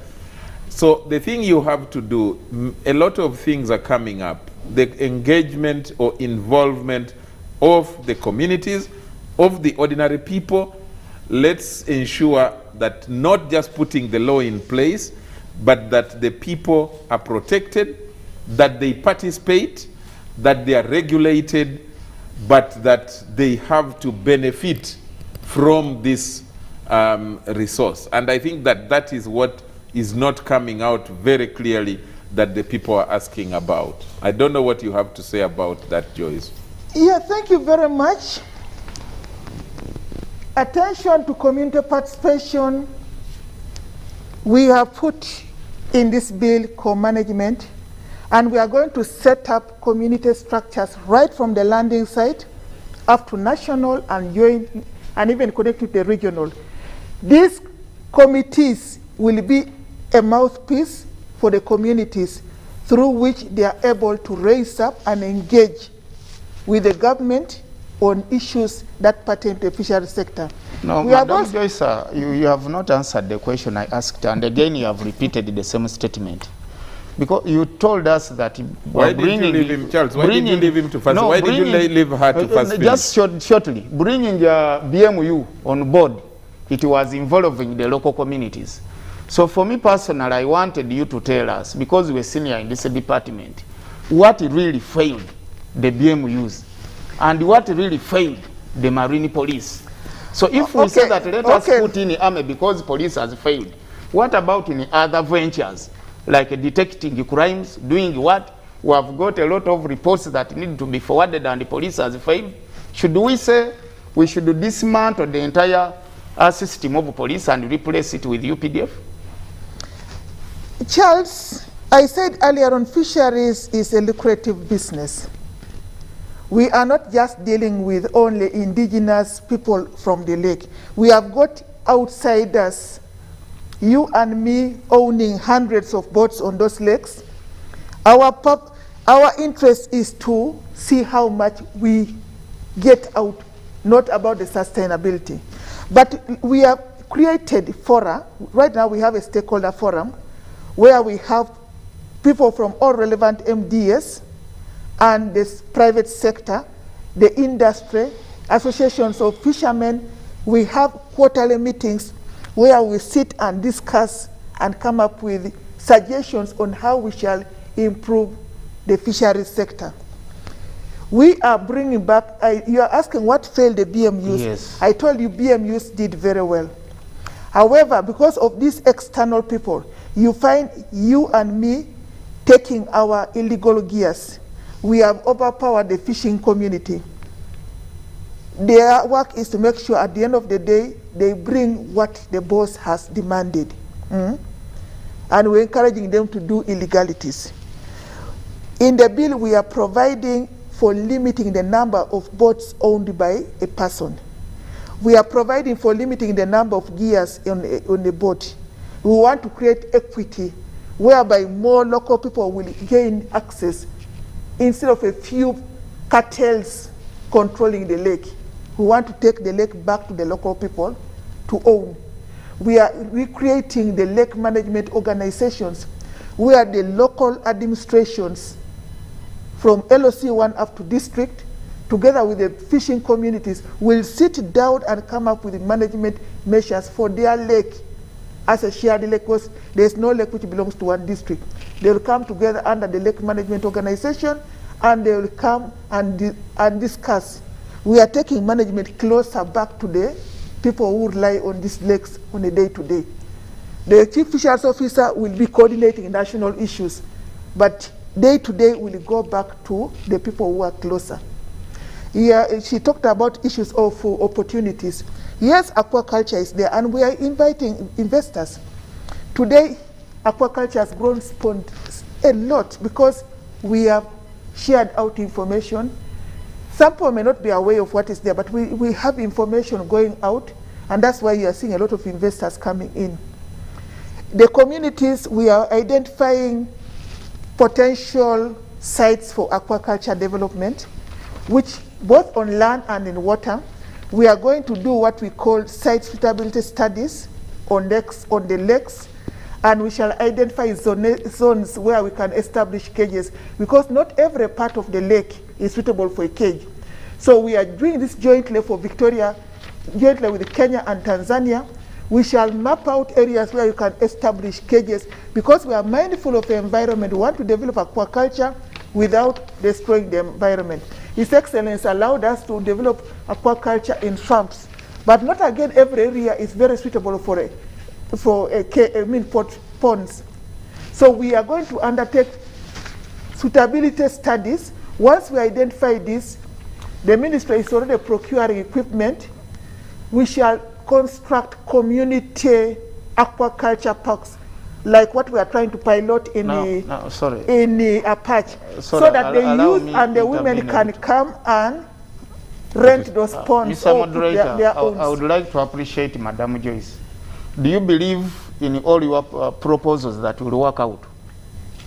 Speaker 2: So the thing you have to do, a lot of things are coming up. The engagement or involvement of the communities, of the ordinary people. Let's ensure that not just putting the law in place, but that the people are protected, that they participate, that they are regulated, but that they have to benefit from this resource. And I think that that is what is not coming out very clearly that the people are asking about. I don't know what you have to say about that, Joyce.
Speaker 13: Yeah, thank you very much. Attention to community participation. We have put in this bill co-management, and we are going to set up community structures right from the landing site up to national and joint, and even connect with the regional. These committees will be a mouthpiece for the communities through which they are able to raise up and engage with the government on issues that pertain to the fisheries sector.
Speaker 12: No, Madam Joyce, you have not answered the question I asked, and again you have repeated the same statement. Because you told us that...
Speaker 2: Why did you leave him, Charles? Why did you leave him to first? No, why did you leave her to first finish?
Speaker 12: Just shortly, bringing the BMU on board, it was involving the local communities. So for me personally, I wanted you to tell us, because we're senior in this department, what really failed the BMUs and what really failed the Marine Police. So if we say that let us put in the army because police has failed, what about in other ventures, like detecting crimes, doing what? We have got a lot of reports that need to be forwarded and the police has failed. Should we say we should dismantle the entire system of police and replace it with UPDF?
Speaker 13: Charles, I said earlier on, fisheries is a lucrative business. We are not just dealing with only indigenous people from the lake. We have got outsiders, you and me, owning hundreds of boats on those lakes. Our interest is to see how much we get out, not about the sustainability. But we have created fora. Right now we have a stakeholder forum where we have people from all relevant MDS and this private sector, the industry, associations of fishermen. We have quarterly meetings where we sit and discuss and come up with suggestions on how we shall improve the fisheries sector. We are bringing back, you are asking what failed the BMUs.
Speaker 12: Yes.
Speaker 13: I told you BMUs did very well. However, because of these external people, you find you and me taking our illegal gears. We have overpowered the fishing community. Their work is to make sure at the end of the day, they bring what the boss has demanded. And we're encouraging them to do illegalities. In the bill, we are providing for limiting the number of boats owned by a person. We are providing for limiting the number of gears on the boat. We want to create equity whereby more local people will gain access instead of a few cartels controlling the lake. We want to take the lake back to the local people to own. We are recreating the lake management organizations where the local administrations from LOC1 up to district, together with the fishing communities, will sit down and come up with management measures for their lake as a shared lake, because there's no lake which belongs to one district. They will come together under the lake management organization and they will come and discuss. We are taking management closer back to the people who rely on these lakes on a day-to-day. The chief fisheries officer will be coordinating national issues, but day-to-day will go back to the people who are closer. Yeah, she talked about issues of opportunities. Yes, aquaculture is there, and we are inviting investors. Today, aquaculture has grown a lot because we have shared out information. Some people may not be aware of what is there, but we have information going out, and that's why you are seeing a lot of investors coming in. The communities, we are identifying potential sites for aquaculture development, which both on land and in water. We are going to do what we call site suitability studies on the lakes, and we shall identify zones where we can establish cages, because not every part of the lake is suitable for a cage. So we are doing this jointly for Victoria, jointly with Kenya and Tanzania. We shall map out areas where you can establish cages, because we are mindful of the environment. We want to develop aquaculture without destroying the environment. His Excellency allowed us to develop aquaculture in swamps, but not again every area is very suitable for ponds. So we are going to undertake suitability studies. Once we identify this, the ministry is already procuring equipment. We shall construct community aquaculture parks, like what we are trying to pilot in Apache, so that the youth and the women can come and rent those ponds.
Speaker 12: Mr. Moderator, I would like to appreciate Madam Joyce. Do you believe in all your proposals that will work out?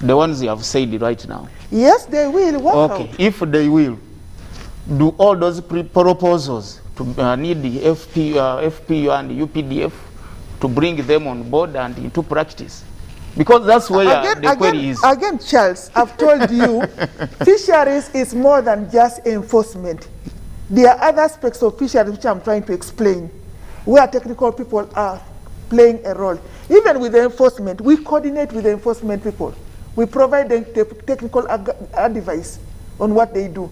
Speaker 12: The ones you have said right now?
Speaker 13: Yes, they will work out.
Speaker 12: Okay, if they will, do all those proposals to need the FPU and the UPDF to bring them on board and into practice? Because that's where the query is.
Speaker 13: Again, Charles, I've told you, fisheries is more than just enforcement. There are other aspects of fisheries which I'm trying to explain, where technical people are playing a role. Even with the enforcement, we coordinate with the enforcement people. We provide them technical advice on what they do.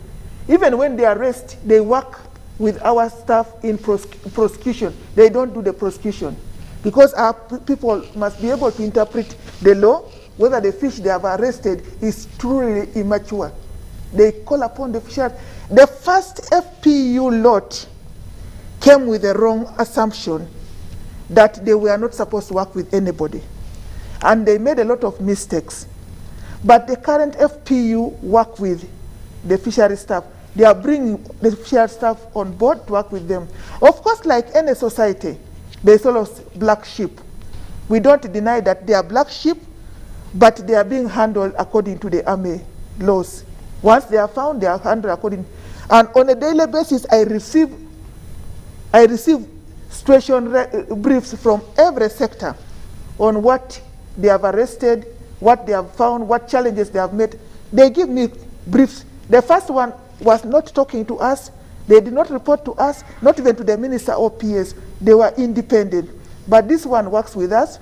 Speaker 13: Even when they arrest, they work with our staff in prosecution. They don't do the prosecution, because our people must be able to interpret the law, whether the fish they have arrested is truly immature. They call upon the fisher. The first FPU lot came with a wrong assumption that they were not supposed to work with anybody, and they made a lot of mistakes. But the current FPU work with the fishery staff. They are bringing the fishery staff on board to work with them. Of course, like any society, there is always black sheep. We don't deny that they are black sheep, but they are being handled according to the army laws. Once they are found, they are handled according. And on a daily basis, I receive situation briefs from every sector on what they have arrested, what they have found, what challenges they have met. They give me briefs. The first one was not talking to us. They did not report to us, not even to the minister or PS. They were independent. But this one works with us.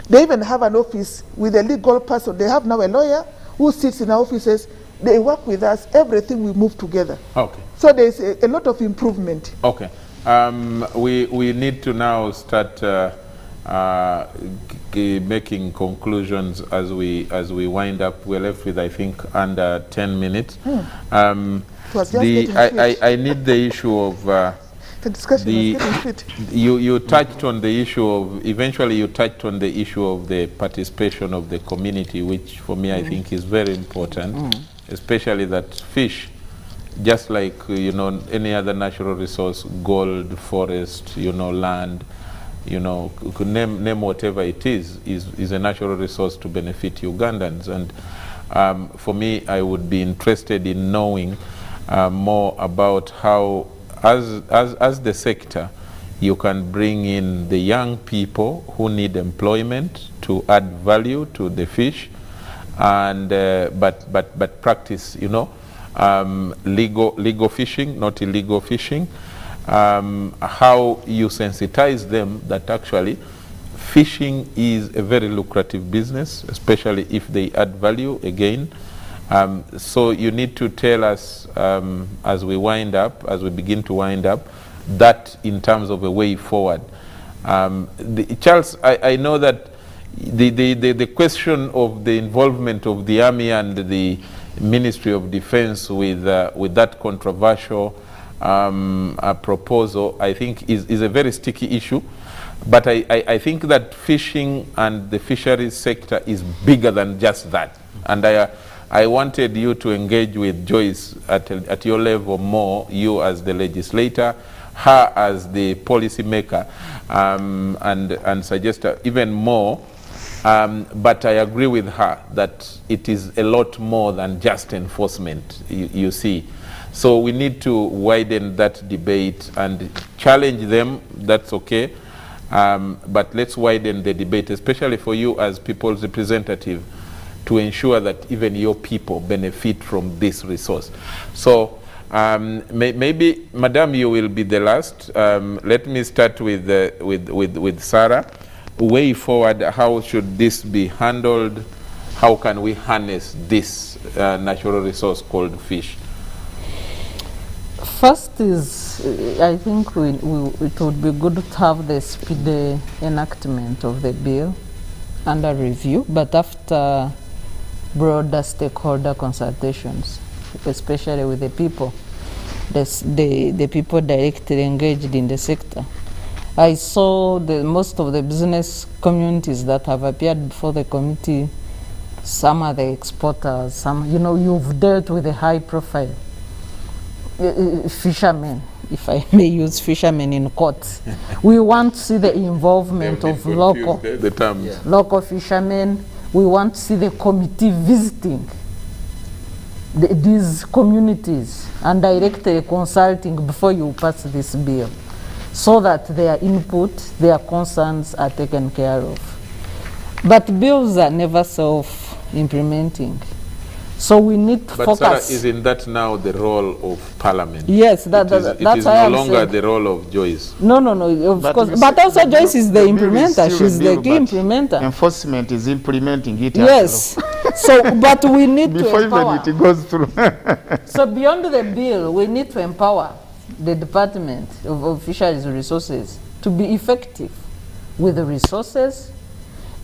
Speaker 13: They even have an office with a legal person. They have now a lawyer who sits in our offices. They work with us. Everything we move together.
Speaker 2: Okay.
Speaker 13: So there's a lot of improvement.
Speaker 2: Okay. We need to now start making conclusions as we wind up. We're left with, I think, under 10 minutes. I need the issue of
Speaker 13: the discussion was getting fit.
Speaker 2: You touched on the issue of, eventually you touched on the issue of the participation of the community, which for me I think is very important, especially that fish, just like any other natural resource, gold, forest, land, could name whatever it is a natural resource to benefit Ugandans. And for me, I would be interested in knowing more about how, as the sector, you can bring in the young people who need employment to add value to the fish, and but practice legal fishing, not illegal fishing. How you sensitize them that actually fishing is a very lucrative business, especially if they add value again. So you need to tell us as we begin to wind up, that in terms of a way forward. Charles, I know that the question of the involvement of the Army and the Ministry of Defense with that controversial proposal, I think is a very sticky issue. But I think that fishing and the fisheries sector is bigger than just that. And I wanted you to engage with Joyce at your level more, you as the legislator, her as the policy maker, and suggest even more. But I agree with her that it is a lot more than just enforcement, you see. So we need to widen that debate and challenge them, that's okay. But let's widen the debate, especially for you as people's representative, to ensure that even your people benefit from this resource. So maybe, Madam, you will be the last. Let me start with Sarah. Way forward, how should this be handled? How can we harness this natural resource called fish?
Speaker 3: First is, I think it would be good to have the speedy enactment of the bill under review, but after broader stakeholder consultations, especially with the people, the people directly engaged in the sector. I saw most of the business communities that have appeared before the committee. Some are the exporters, some, you've dealt with a high profile fishermen, if I may use fishermen in quotes. We want to see the involvement of local fishermen. We want to see the committee visiting these communities and directly consulting before you pass this bill, so that their input, their concerns are taken care of. But bills are never self-implementing. So we need to focus.
Speaker 2: But Sarah, isn't that now the role of Parliament?
Speaker 3: Yes, that's why I'm saying.
Speaker 2: It is no longer the role of Joyce.
Speaker 3: No, of course. But also Joyce is the implementer. She's the key implementer.
Speaker 12: Enforcement is implementing it.
Speaker 3: Yes. So, but we need to empower.
Speaker 12: Before even it goes through.
Speaker 3: So beyond the bill, we need to empower the Department of Fisheries Resources to be effective with the resources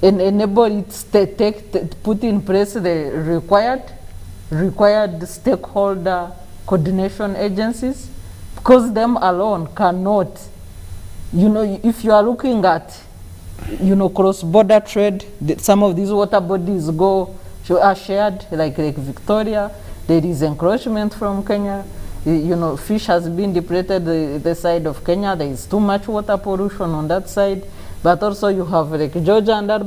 Speaker 3: and enable it to put in place the required stakeholder coordination agencies, because them alone cannot, if you are looking at, cross-border trade, some of these water bodies are shared, like Lake Victoria. There is encroachment from Kenya. Fish has been depleted the side of Kenya. There is too much water pollution on that side. But also you have Lake Georgia and that,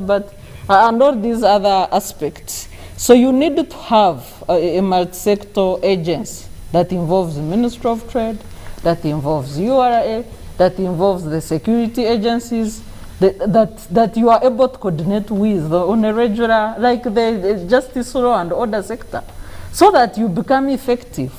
Speaker 3: and all these other aspects. So you need to have a multi-sector agency that involves the Ministry of Trade, that involves URA, that involves the security agencies, that you are able to coordinate with on a regular, like the justice law and order sector, so that you become effective.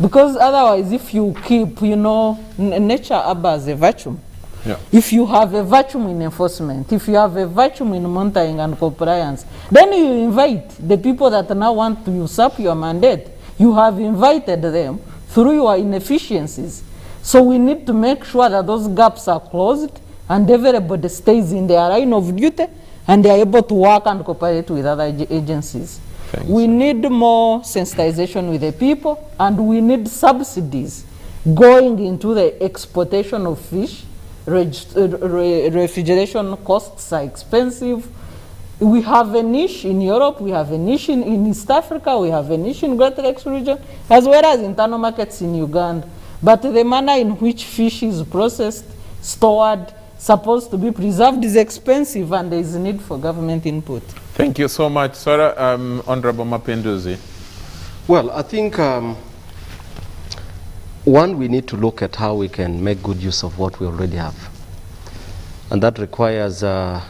Speaker 3: Because otherwise, if you keep, nature as a vacuum,
Speaker 2: yeah.
Speaker 3: If you have a vacuum in enforcement, if you have a vacuum in monitoring and compliance, then you invite the people that now want to usurp your mandate. You have invited them through your inefficiencies. So we need to make sure that those gaps are closed and everybody stays in their line of duty and they are able to work and cooperate with other agencies.
Speaker 2: Thanks.
Speaker 3: We need more sensitization with the people, and we need subsidies going into the exportation of fish. Refrigeration costs are expensive. We have a niche in Europe, we have a niche in East Africa, we have a niche in Great Lakes region, as well as internal markets in Uganda. But the manner in which fish is processed, stored, supposed to be preserved is expensive, and there is a need for government input.
Speaker 2: Thank you so much, Sarah. Honorable Mapenduzi.
Speaker 11: Well, I think one, we need to look at how we can make good use of what we already have. And that requires the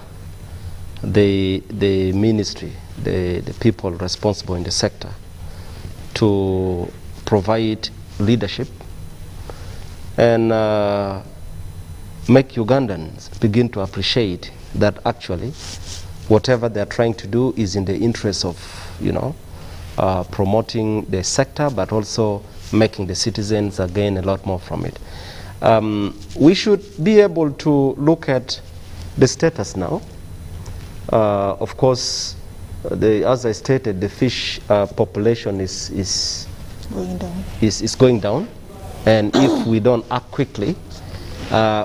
Speaker 11: ministry, the people responsible in the sector, to provide leadership and make Ugandans begin to appreciate that actually whatever they're trying to do is in the interest of, promoting the sector, but also making the citizens gain a lot more from it. We should be able to look at the status now. Of course, as I stated, the fish population is going down, and if we don't act quickly,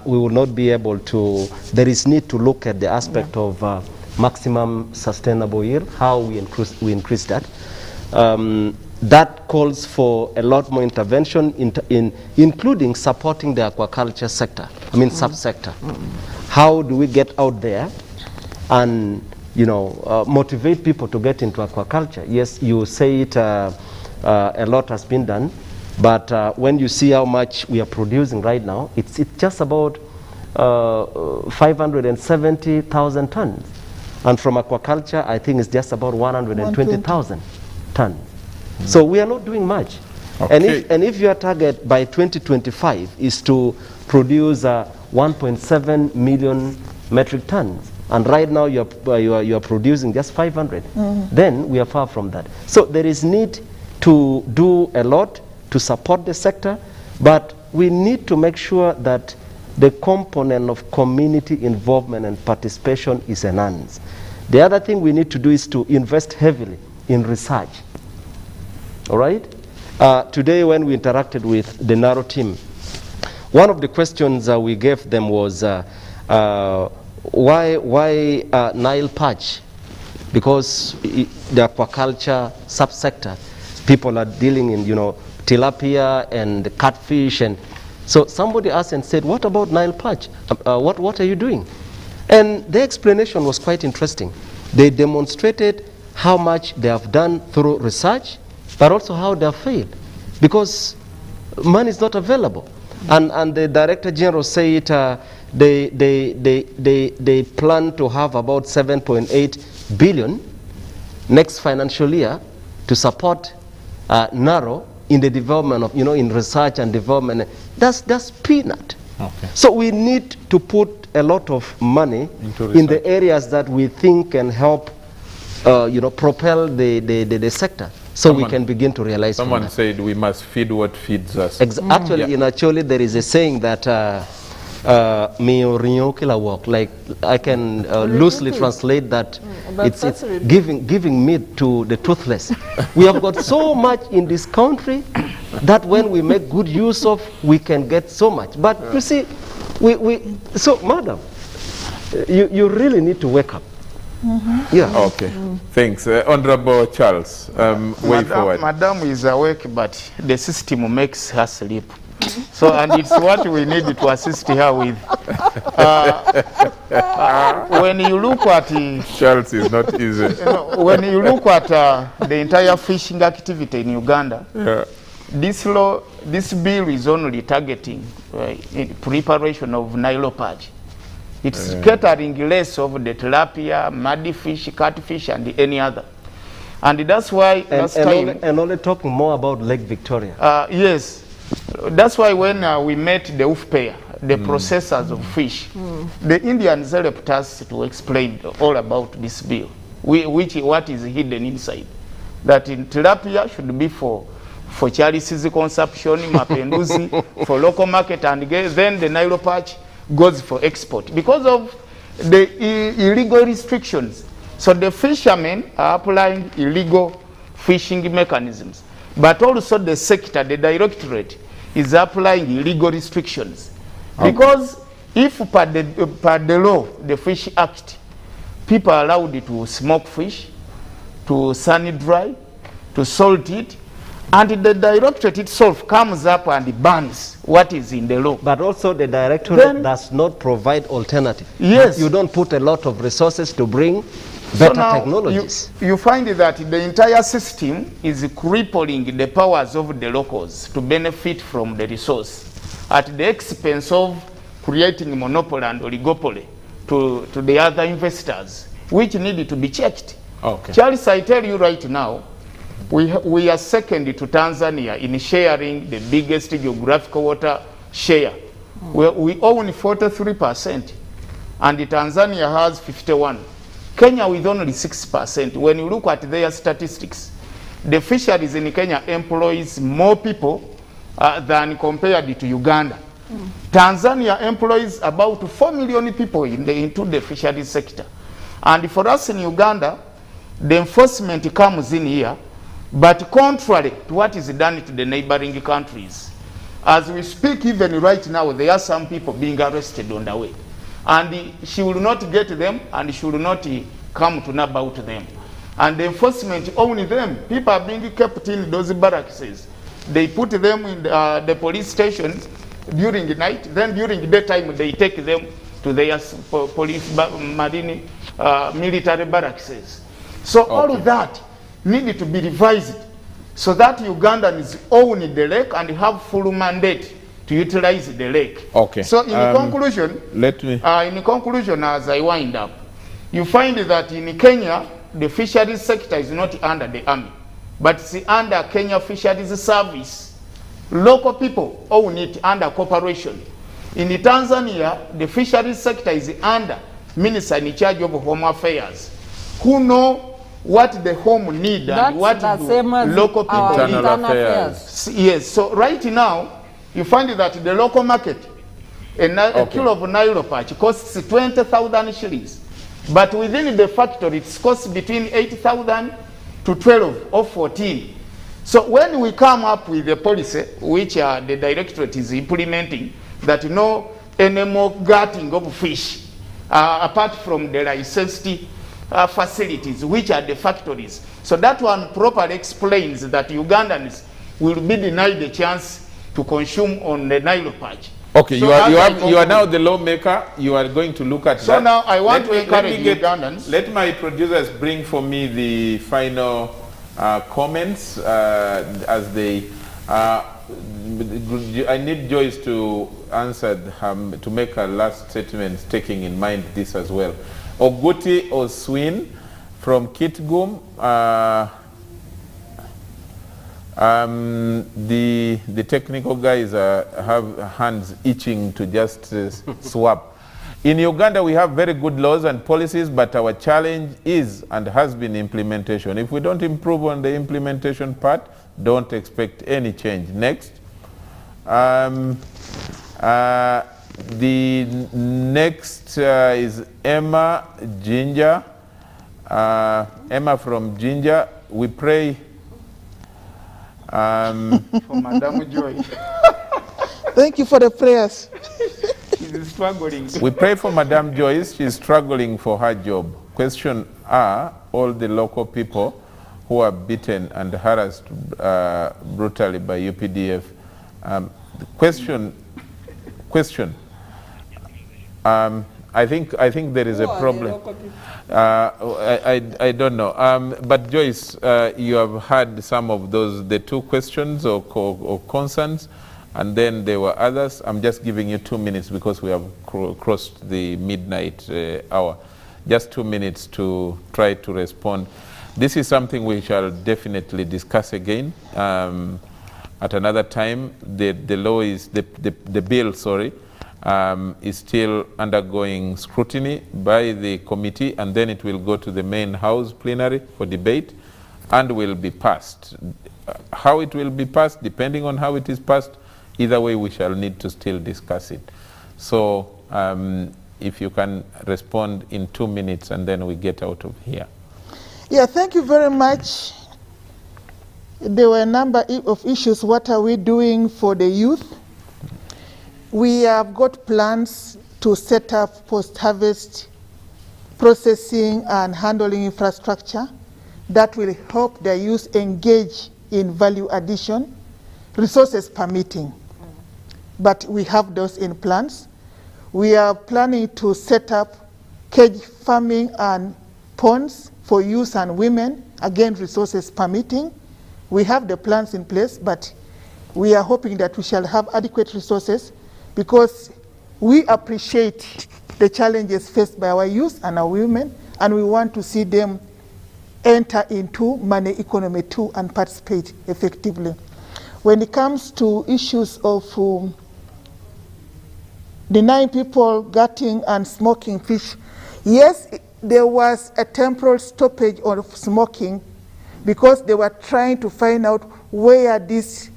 Speaker 11: we will not be able to. There is need to look at the aspect of maximum sustainable yield, how we increase that. That calls for a lot more intervention, including supporting the aquaculture sector, subsector. How do we get out there and, motivate people to get into aquaculture? Yes, you say it, a lot has been done, but when you see how much we are producing right now, it's just about 570,000 tons. And from aquaculture, I think it's just about 120,000 tons. So we are not doing much.
Speaker 2: Okay.
Speaker 11: And if your target by 2025 is to produce 1.7 million metric tons, and right now you are producing just 500, then we are far from that. So there is need to do a lot to support the sector, but we need to make sure that the component of community involvement and participation is enhanced. The other thing we need to do is to invest heavily in research. All right? Today when we interacted with the NARO team, one of the questions we gave them was why Nile perch? Because the aquaculture subsector, people are dealing in, tilapia and catfish, and so somebody asked and said, what about Nile perch? What are you doing? And the explanation was quite interesting. They demonstrated how much they have done through research, but also how they have failed, because money is not available. And the Director General said they plan to have about 7.8 billion next financial year to support NARO in the development of, in research and development. That's peanut.
Speaker 2: Okay.
Speaker 11: So we need to put a lot of money in the areas that we think can help, propel the sector. So we can begin to realize.
Speaker 2: Someone said we must feed what feeds us.
Speaker 11: Actually, in Acholi, there is a saying that like I can loosely translate that it's giving meat to the toothless. We have got so much in this country that when we make good use of, we can get so much. But you see, so madam, you really need to wake up. Yeah.
Speaker 2: Okay. Thanks. Honorable Charles, way forward.
Speaker 12: Madam is awake, but the system makes her sleep. So, and it's what we need to assist her with. When you look at...
Speaker 2: Charles is not easy.
Speaker 12: When you look at the entire fishing activity in Uganda, this bill is only targeting in preparation of Nile perch. It's catering less of the tilapia, muddy fish, catfish, and any other. And that's why
Speaker 11: and only talking more about Lake Victoria.
Speaker 12: Yes. That's why when we met the UPDF, the processors of fish, the Indians helped us to explain all about this bill, what is hidden inside. That in tilapia should be for Charlse's consumption, mapenduzi, for local market, and then the Nile perch goes for export because of the illegal restrictions. So the fishermen are applying illegal fishing mechanisms, but also the sector, the directorate, is applying illegal restrictions. Because if per the law, the Fish Act, people are allowed to smoke fish, to sun dry, to salt it, and the directorate itself comes up and bans what is in the law.
Speaker 11: But also the directorate does not provide alternative.
Speaker 12: Yes.
Speaker 11: You don't put a lot of resources to bring better technologies.
Speaker 12: You find that the entire system is crippling the powers of the locals to benefit from the resource at the expense of creating monopoly and oligopoly to the other investors, which need to be checked.
Speaker 2: Okay.
Speaker 12: Charles, I tell you right now, we are second to Tanzania in sharing the biggest geographical water share. We own 43%, and Tanzania has 51%. Kenya with only 6%. When you look at their statistics, the fisheries in Kenya employs more people than compared to Uganda. Tanzania employs about 4 million people into the fisheries sector. And for us in Uganda, the enforcement comes in here, but contrary to what is done to the neighboring countries. As we speak, even right now, there are some people being arrested on the way. And she will not get them, and she will not come to know about them. And the enforcement only them. People are being kept in those barracks. They put them in the police stations during the night. Then during the daytime, they take them to their police, marine, military barracks. So all of that needed to be revised so that Ugandans own the lake and have full mandate to utilize the lake.
Speaker 2: Okay.
Speaker 12: So in conclusion,
Speaker 2: let me.
Speaker 12: In conclusion, as I wind up, you find that in Kenya, the fisheries sector is not under the army, but it's under Kenya Fisheries Service. Local people own it under corporation. In Tanzania, the fisheries sector is under minister in charge of home affairs, who know what the home need and what the local people need.
Speaker 2: Internal affairs.
Speaker 12: Yes, so right now, you find that the local market, a kilo of Nile perch costs 20,000 shillings. But within the factory, it costs between 8,000 to 12 or 14. So when we come up with a policy, which the directorate is implementing, that no animal gutting of fish, apart from the licensed facilities, which are the factories. So that one properly explains that Ugandans will be denied the chance to consume on the Nile perch.
Speaker 2: Okay,
Speaker 12: so
Speaker 2: you are now the lawmaker. You are going to look at that.
Speaker 12: So now I want to encourage Ugandans.
Speaker 2: Let my producers bring for me the final comments as they. I need Joyce to answer to make a last statement, taking in mind this as well. Oguti Oswin from Kitgum. The technical guys have hands itching to just swap. In Uganda, we have very good laws and policies, but our challenge is and has been implementation. If we don't improve on the implementation part, don't expect any change. Next. The next is Emma Ginger. Emma from Ginger. We pray
Speaker 12: for Madame Joy.
Speaker 13: Thank you for the prayers.
Speaker 12: She's struggling.
Speaker 2: We pray for Madame Joyce. She's struggling for her job. Question: are all the local people who are beaten and harassed brutally by UPDF? The question. I think there is a problem. I don't know. But Joyce, you have had some of those, the two questions or concerns, and then there were others. I'm just giving you 2 minutes because we have crossed the midnight hour. Just 2 minutes to try to respond. This is something we shall definitely discuss again at another time. The law is, the bill, sorry, is still undergoing scrutiny by the committee, and then it will go to the main house plenary for debate and will be passed. How it will be passed, depending on how it is passed, either way we shall need to still discuss it. So if you can respond in 2 minutes and then we get out of here.
Speaker 13: Yeah, thank you very much. There were a number of issues. What are we doing for the youth? We have got plans to set up post-harvest processing and handling infrastructure that will help the youth engage in value addition, resources permitting. But we have those in plans. We are planning to set up cage farming and ponds for youth and women, again, resources permitting. We have the plans in place, but we are hoping that we shall have adequate resources because we appreciate the challenges faced by our youth and our women, and we want to see them enter into money economy too and participate effectively. When it comes to issues of denying people gutting and smoking fish, yes, there was a temporal stoppage of smoking because they were trying to find out where this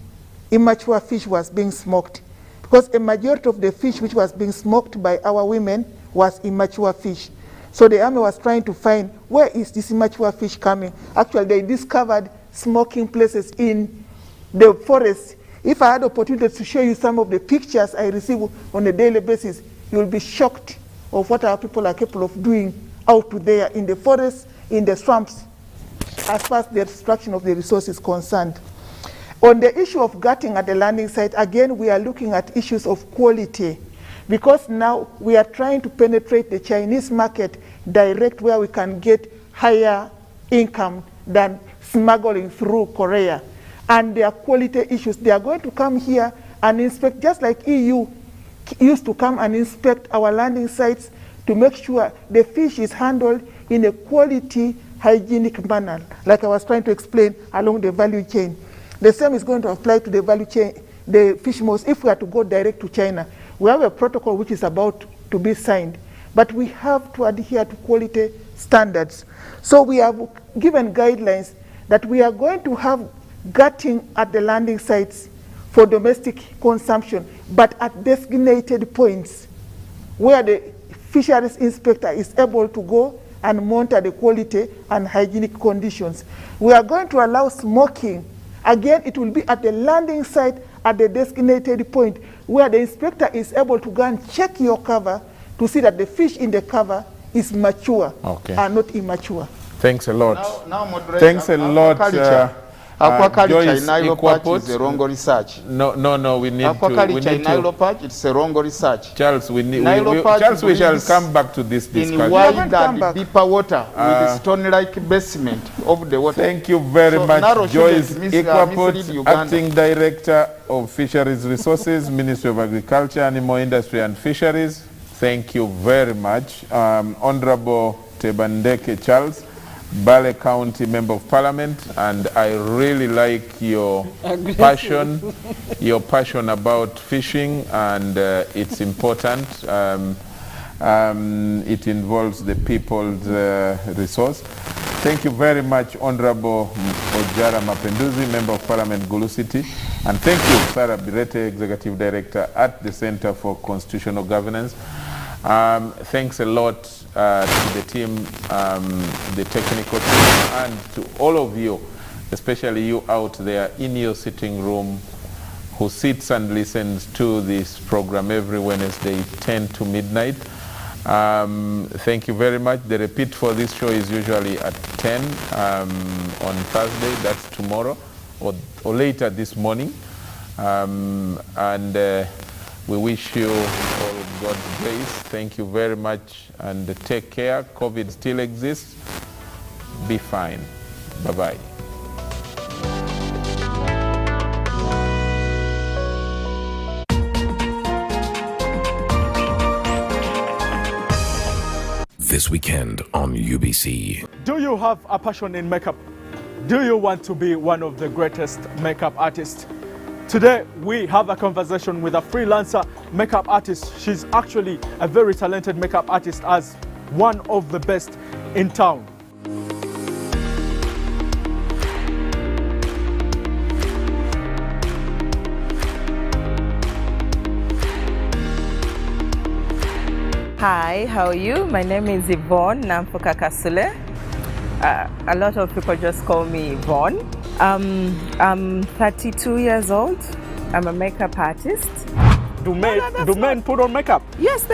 Speaker 13: immature fish was being smoked. Because a majority of the fish which was being smoked by our women was immature fish. So the army was trying to find where is this immature fish coming. Actually, they discovered smoking places in the forest. If I had the opportunity to show you some of the pictures I receive on a daily basis, you'll be shocked of what our people are capable of doing out there in the forest, in the swamps, as far as the destruction of the resources is concerned. On the issue of gutting at the landing site, again, we are looking at issues of quality because now we are trying to penetrate the Chinese market direct where we can get higher income than smuggling through Korea. And there are quality issues. They are going to come here and inspect, just like EU used to come and inspect our landing sites to make sure the fish is handled in a quality, hygienic manner, like I was trying to explain along the value chain. The same is going to apply to the value chain, the fish mills. If we are to go direct to China, we have a protocol which is about to be signed, but we have to adhere to quality standards. So we have given guidelines that we are going to have gutting at the landing sites for domestic consumption, but at designated points where the fisheries inspector is able to go and monitor the quality and hygienic conditions. We are going to allow smoking. Again, it will be at the landing site at the designated point where the inspector is able to go and check your cover to see that the fish in the cover is mature and not immature.
Speaker 2: Thanks a lot.
Speaker 12: Now moderator,
Speaker 2: thanks a lot.
Speaker 12: Aquaculture in Nile patch is a wrong research.
Speaker 2: No, we need
Speaker 12: aquaculture in Nile patch, it's a wrong research.
Speaker 2: Charles, Charles, we shall come back to this discussion.
Speaker 12: In wide and deeper water with stone-like basement of the water.
Speaker 2: Thank you very much, Joyce Equaport, Acting Director of Fisheries Resources, Ministry of Agriculture, Animal Industry and Fisheries. Thank you very much. Honorable Tebandeke Charles, Bale County Member of Parliament, and I really like your passion about fishing, and it's important. It involves the people's resource. Thank you very much, Honorable Ojara Mapenduzi, Member of Parliament, Gulu City, and thank you, Sarah Birete, Executive Director at the Center for Constitutional Governance. Thanks a lot to the team, the technical team, and to all of you, especially you out there in your sitting room who sits and listens to this program every Wednesday, 10 to midnight. Thank you very much. The repeat for this show is usually at 10 on Thursday, that's tomorrow, or later this morning. We wish you all God's grace. Thank you very much, and take care. COVID still exists. Be fine. Bye-bye.
Speaker 17: This weekend on UBC.
Speaker 18: Do you have a passion in makeup? Do you want to be one of the greatest makeup artists? Today, we have a conversation with a freelancer makeup artist. She's actually a very talented makeup artist, as one of the best in town.
Speaker 19: Hi, how are you? My name is Yvonne Namfuka Kasule. A lot of people just call me Yvonne. I'm 32 years old. I'm a makeup artist.
Speaker 18: Do men put on makeup?
Speaker 19: Yes, they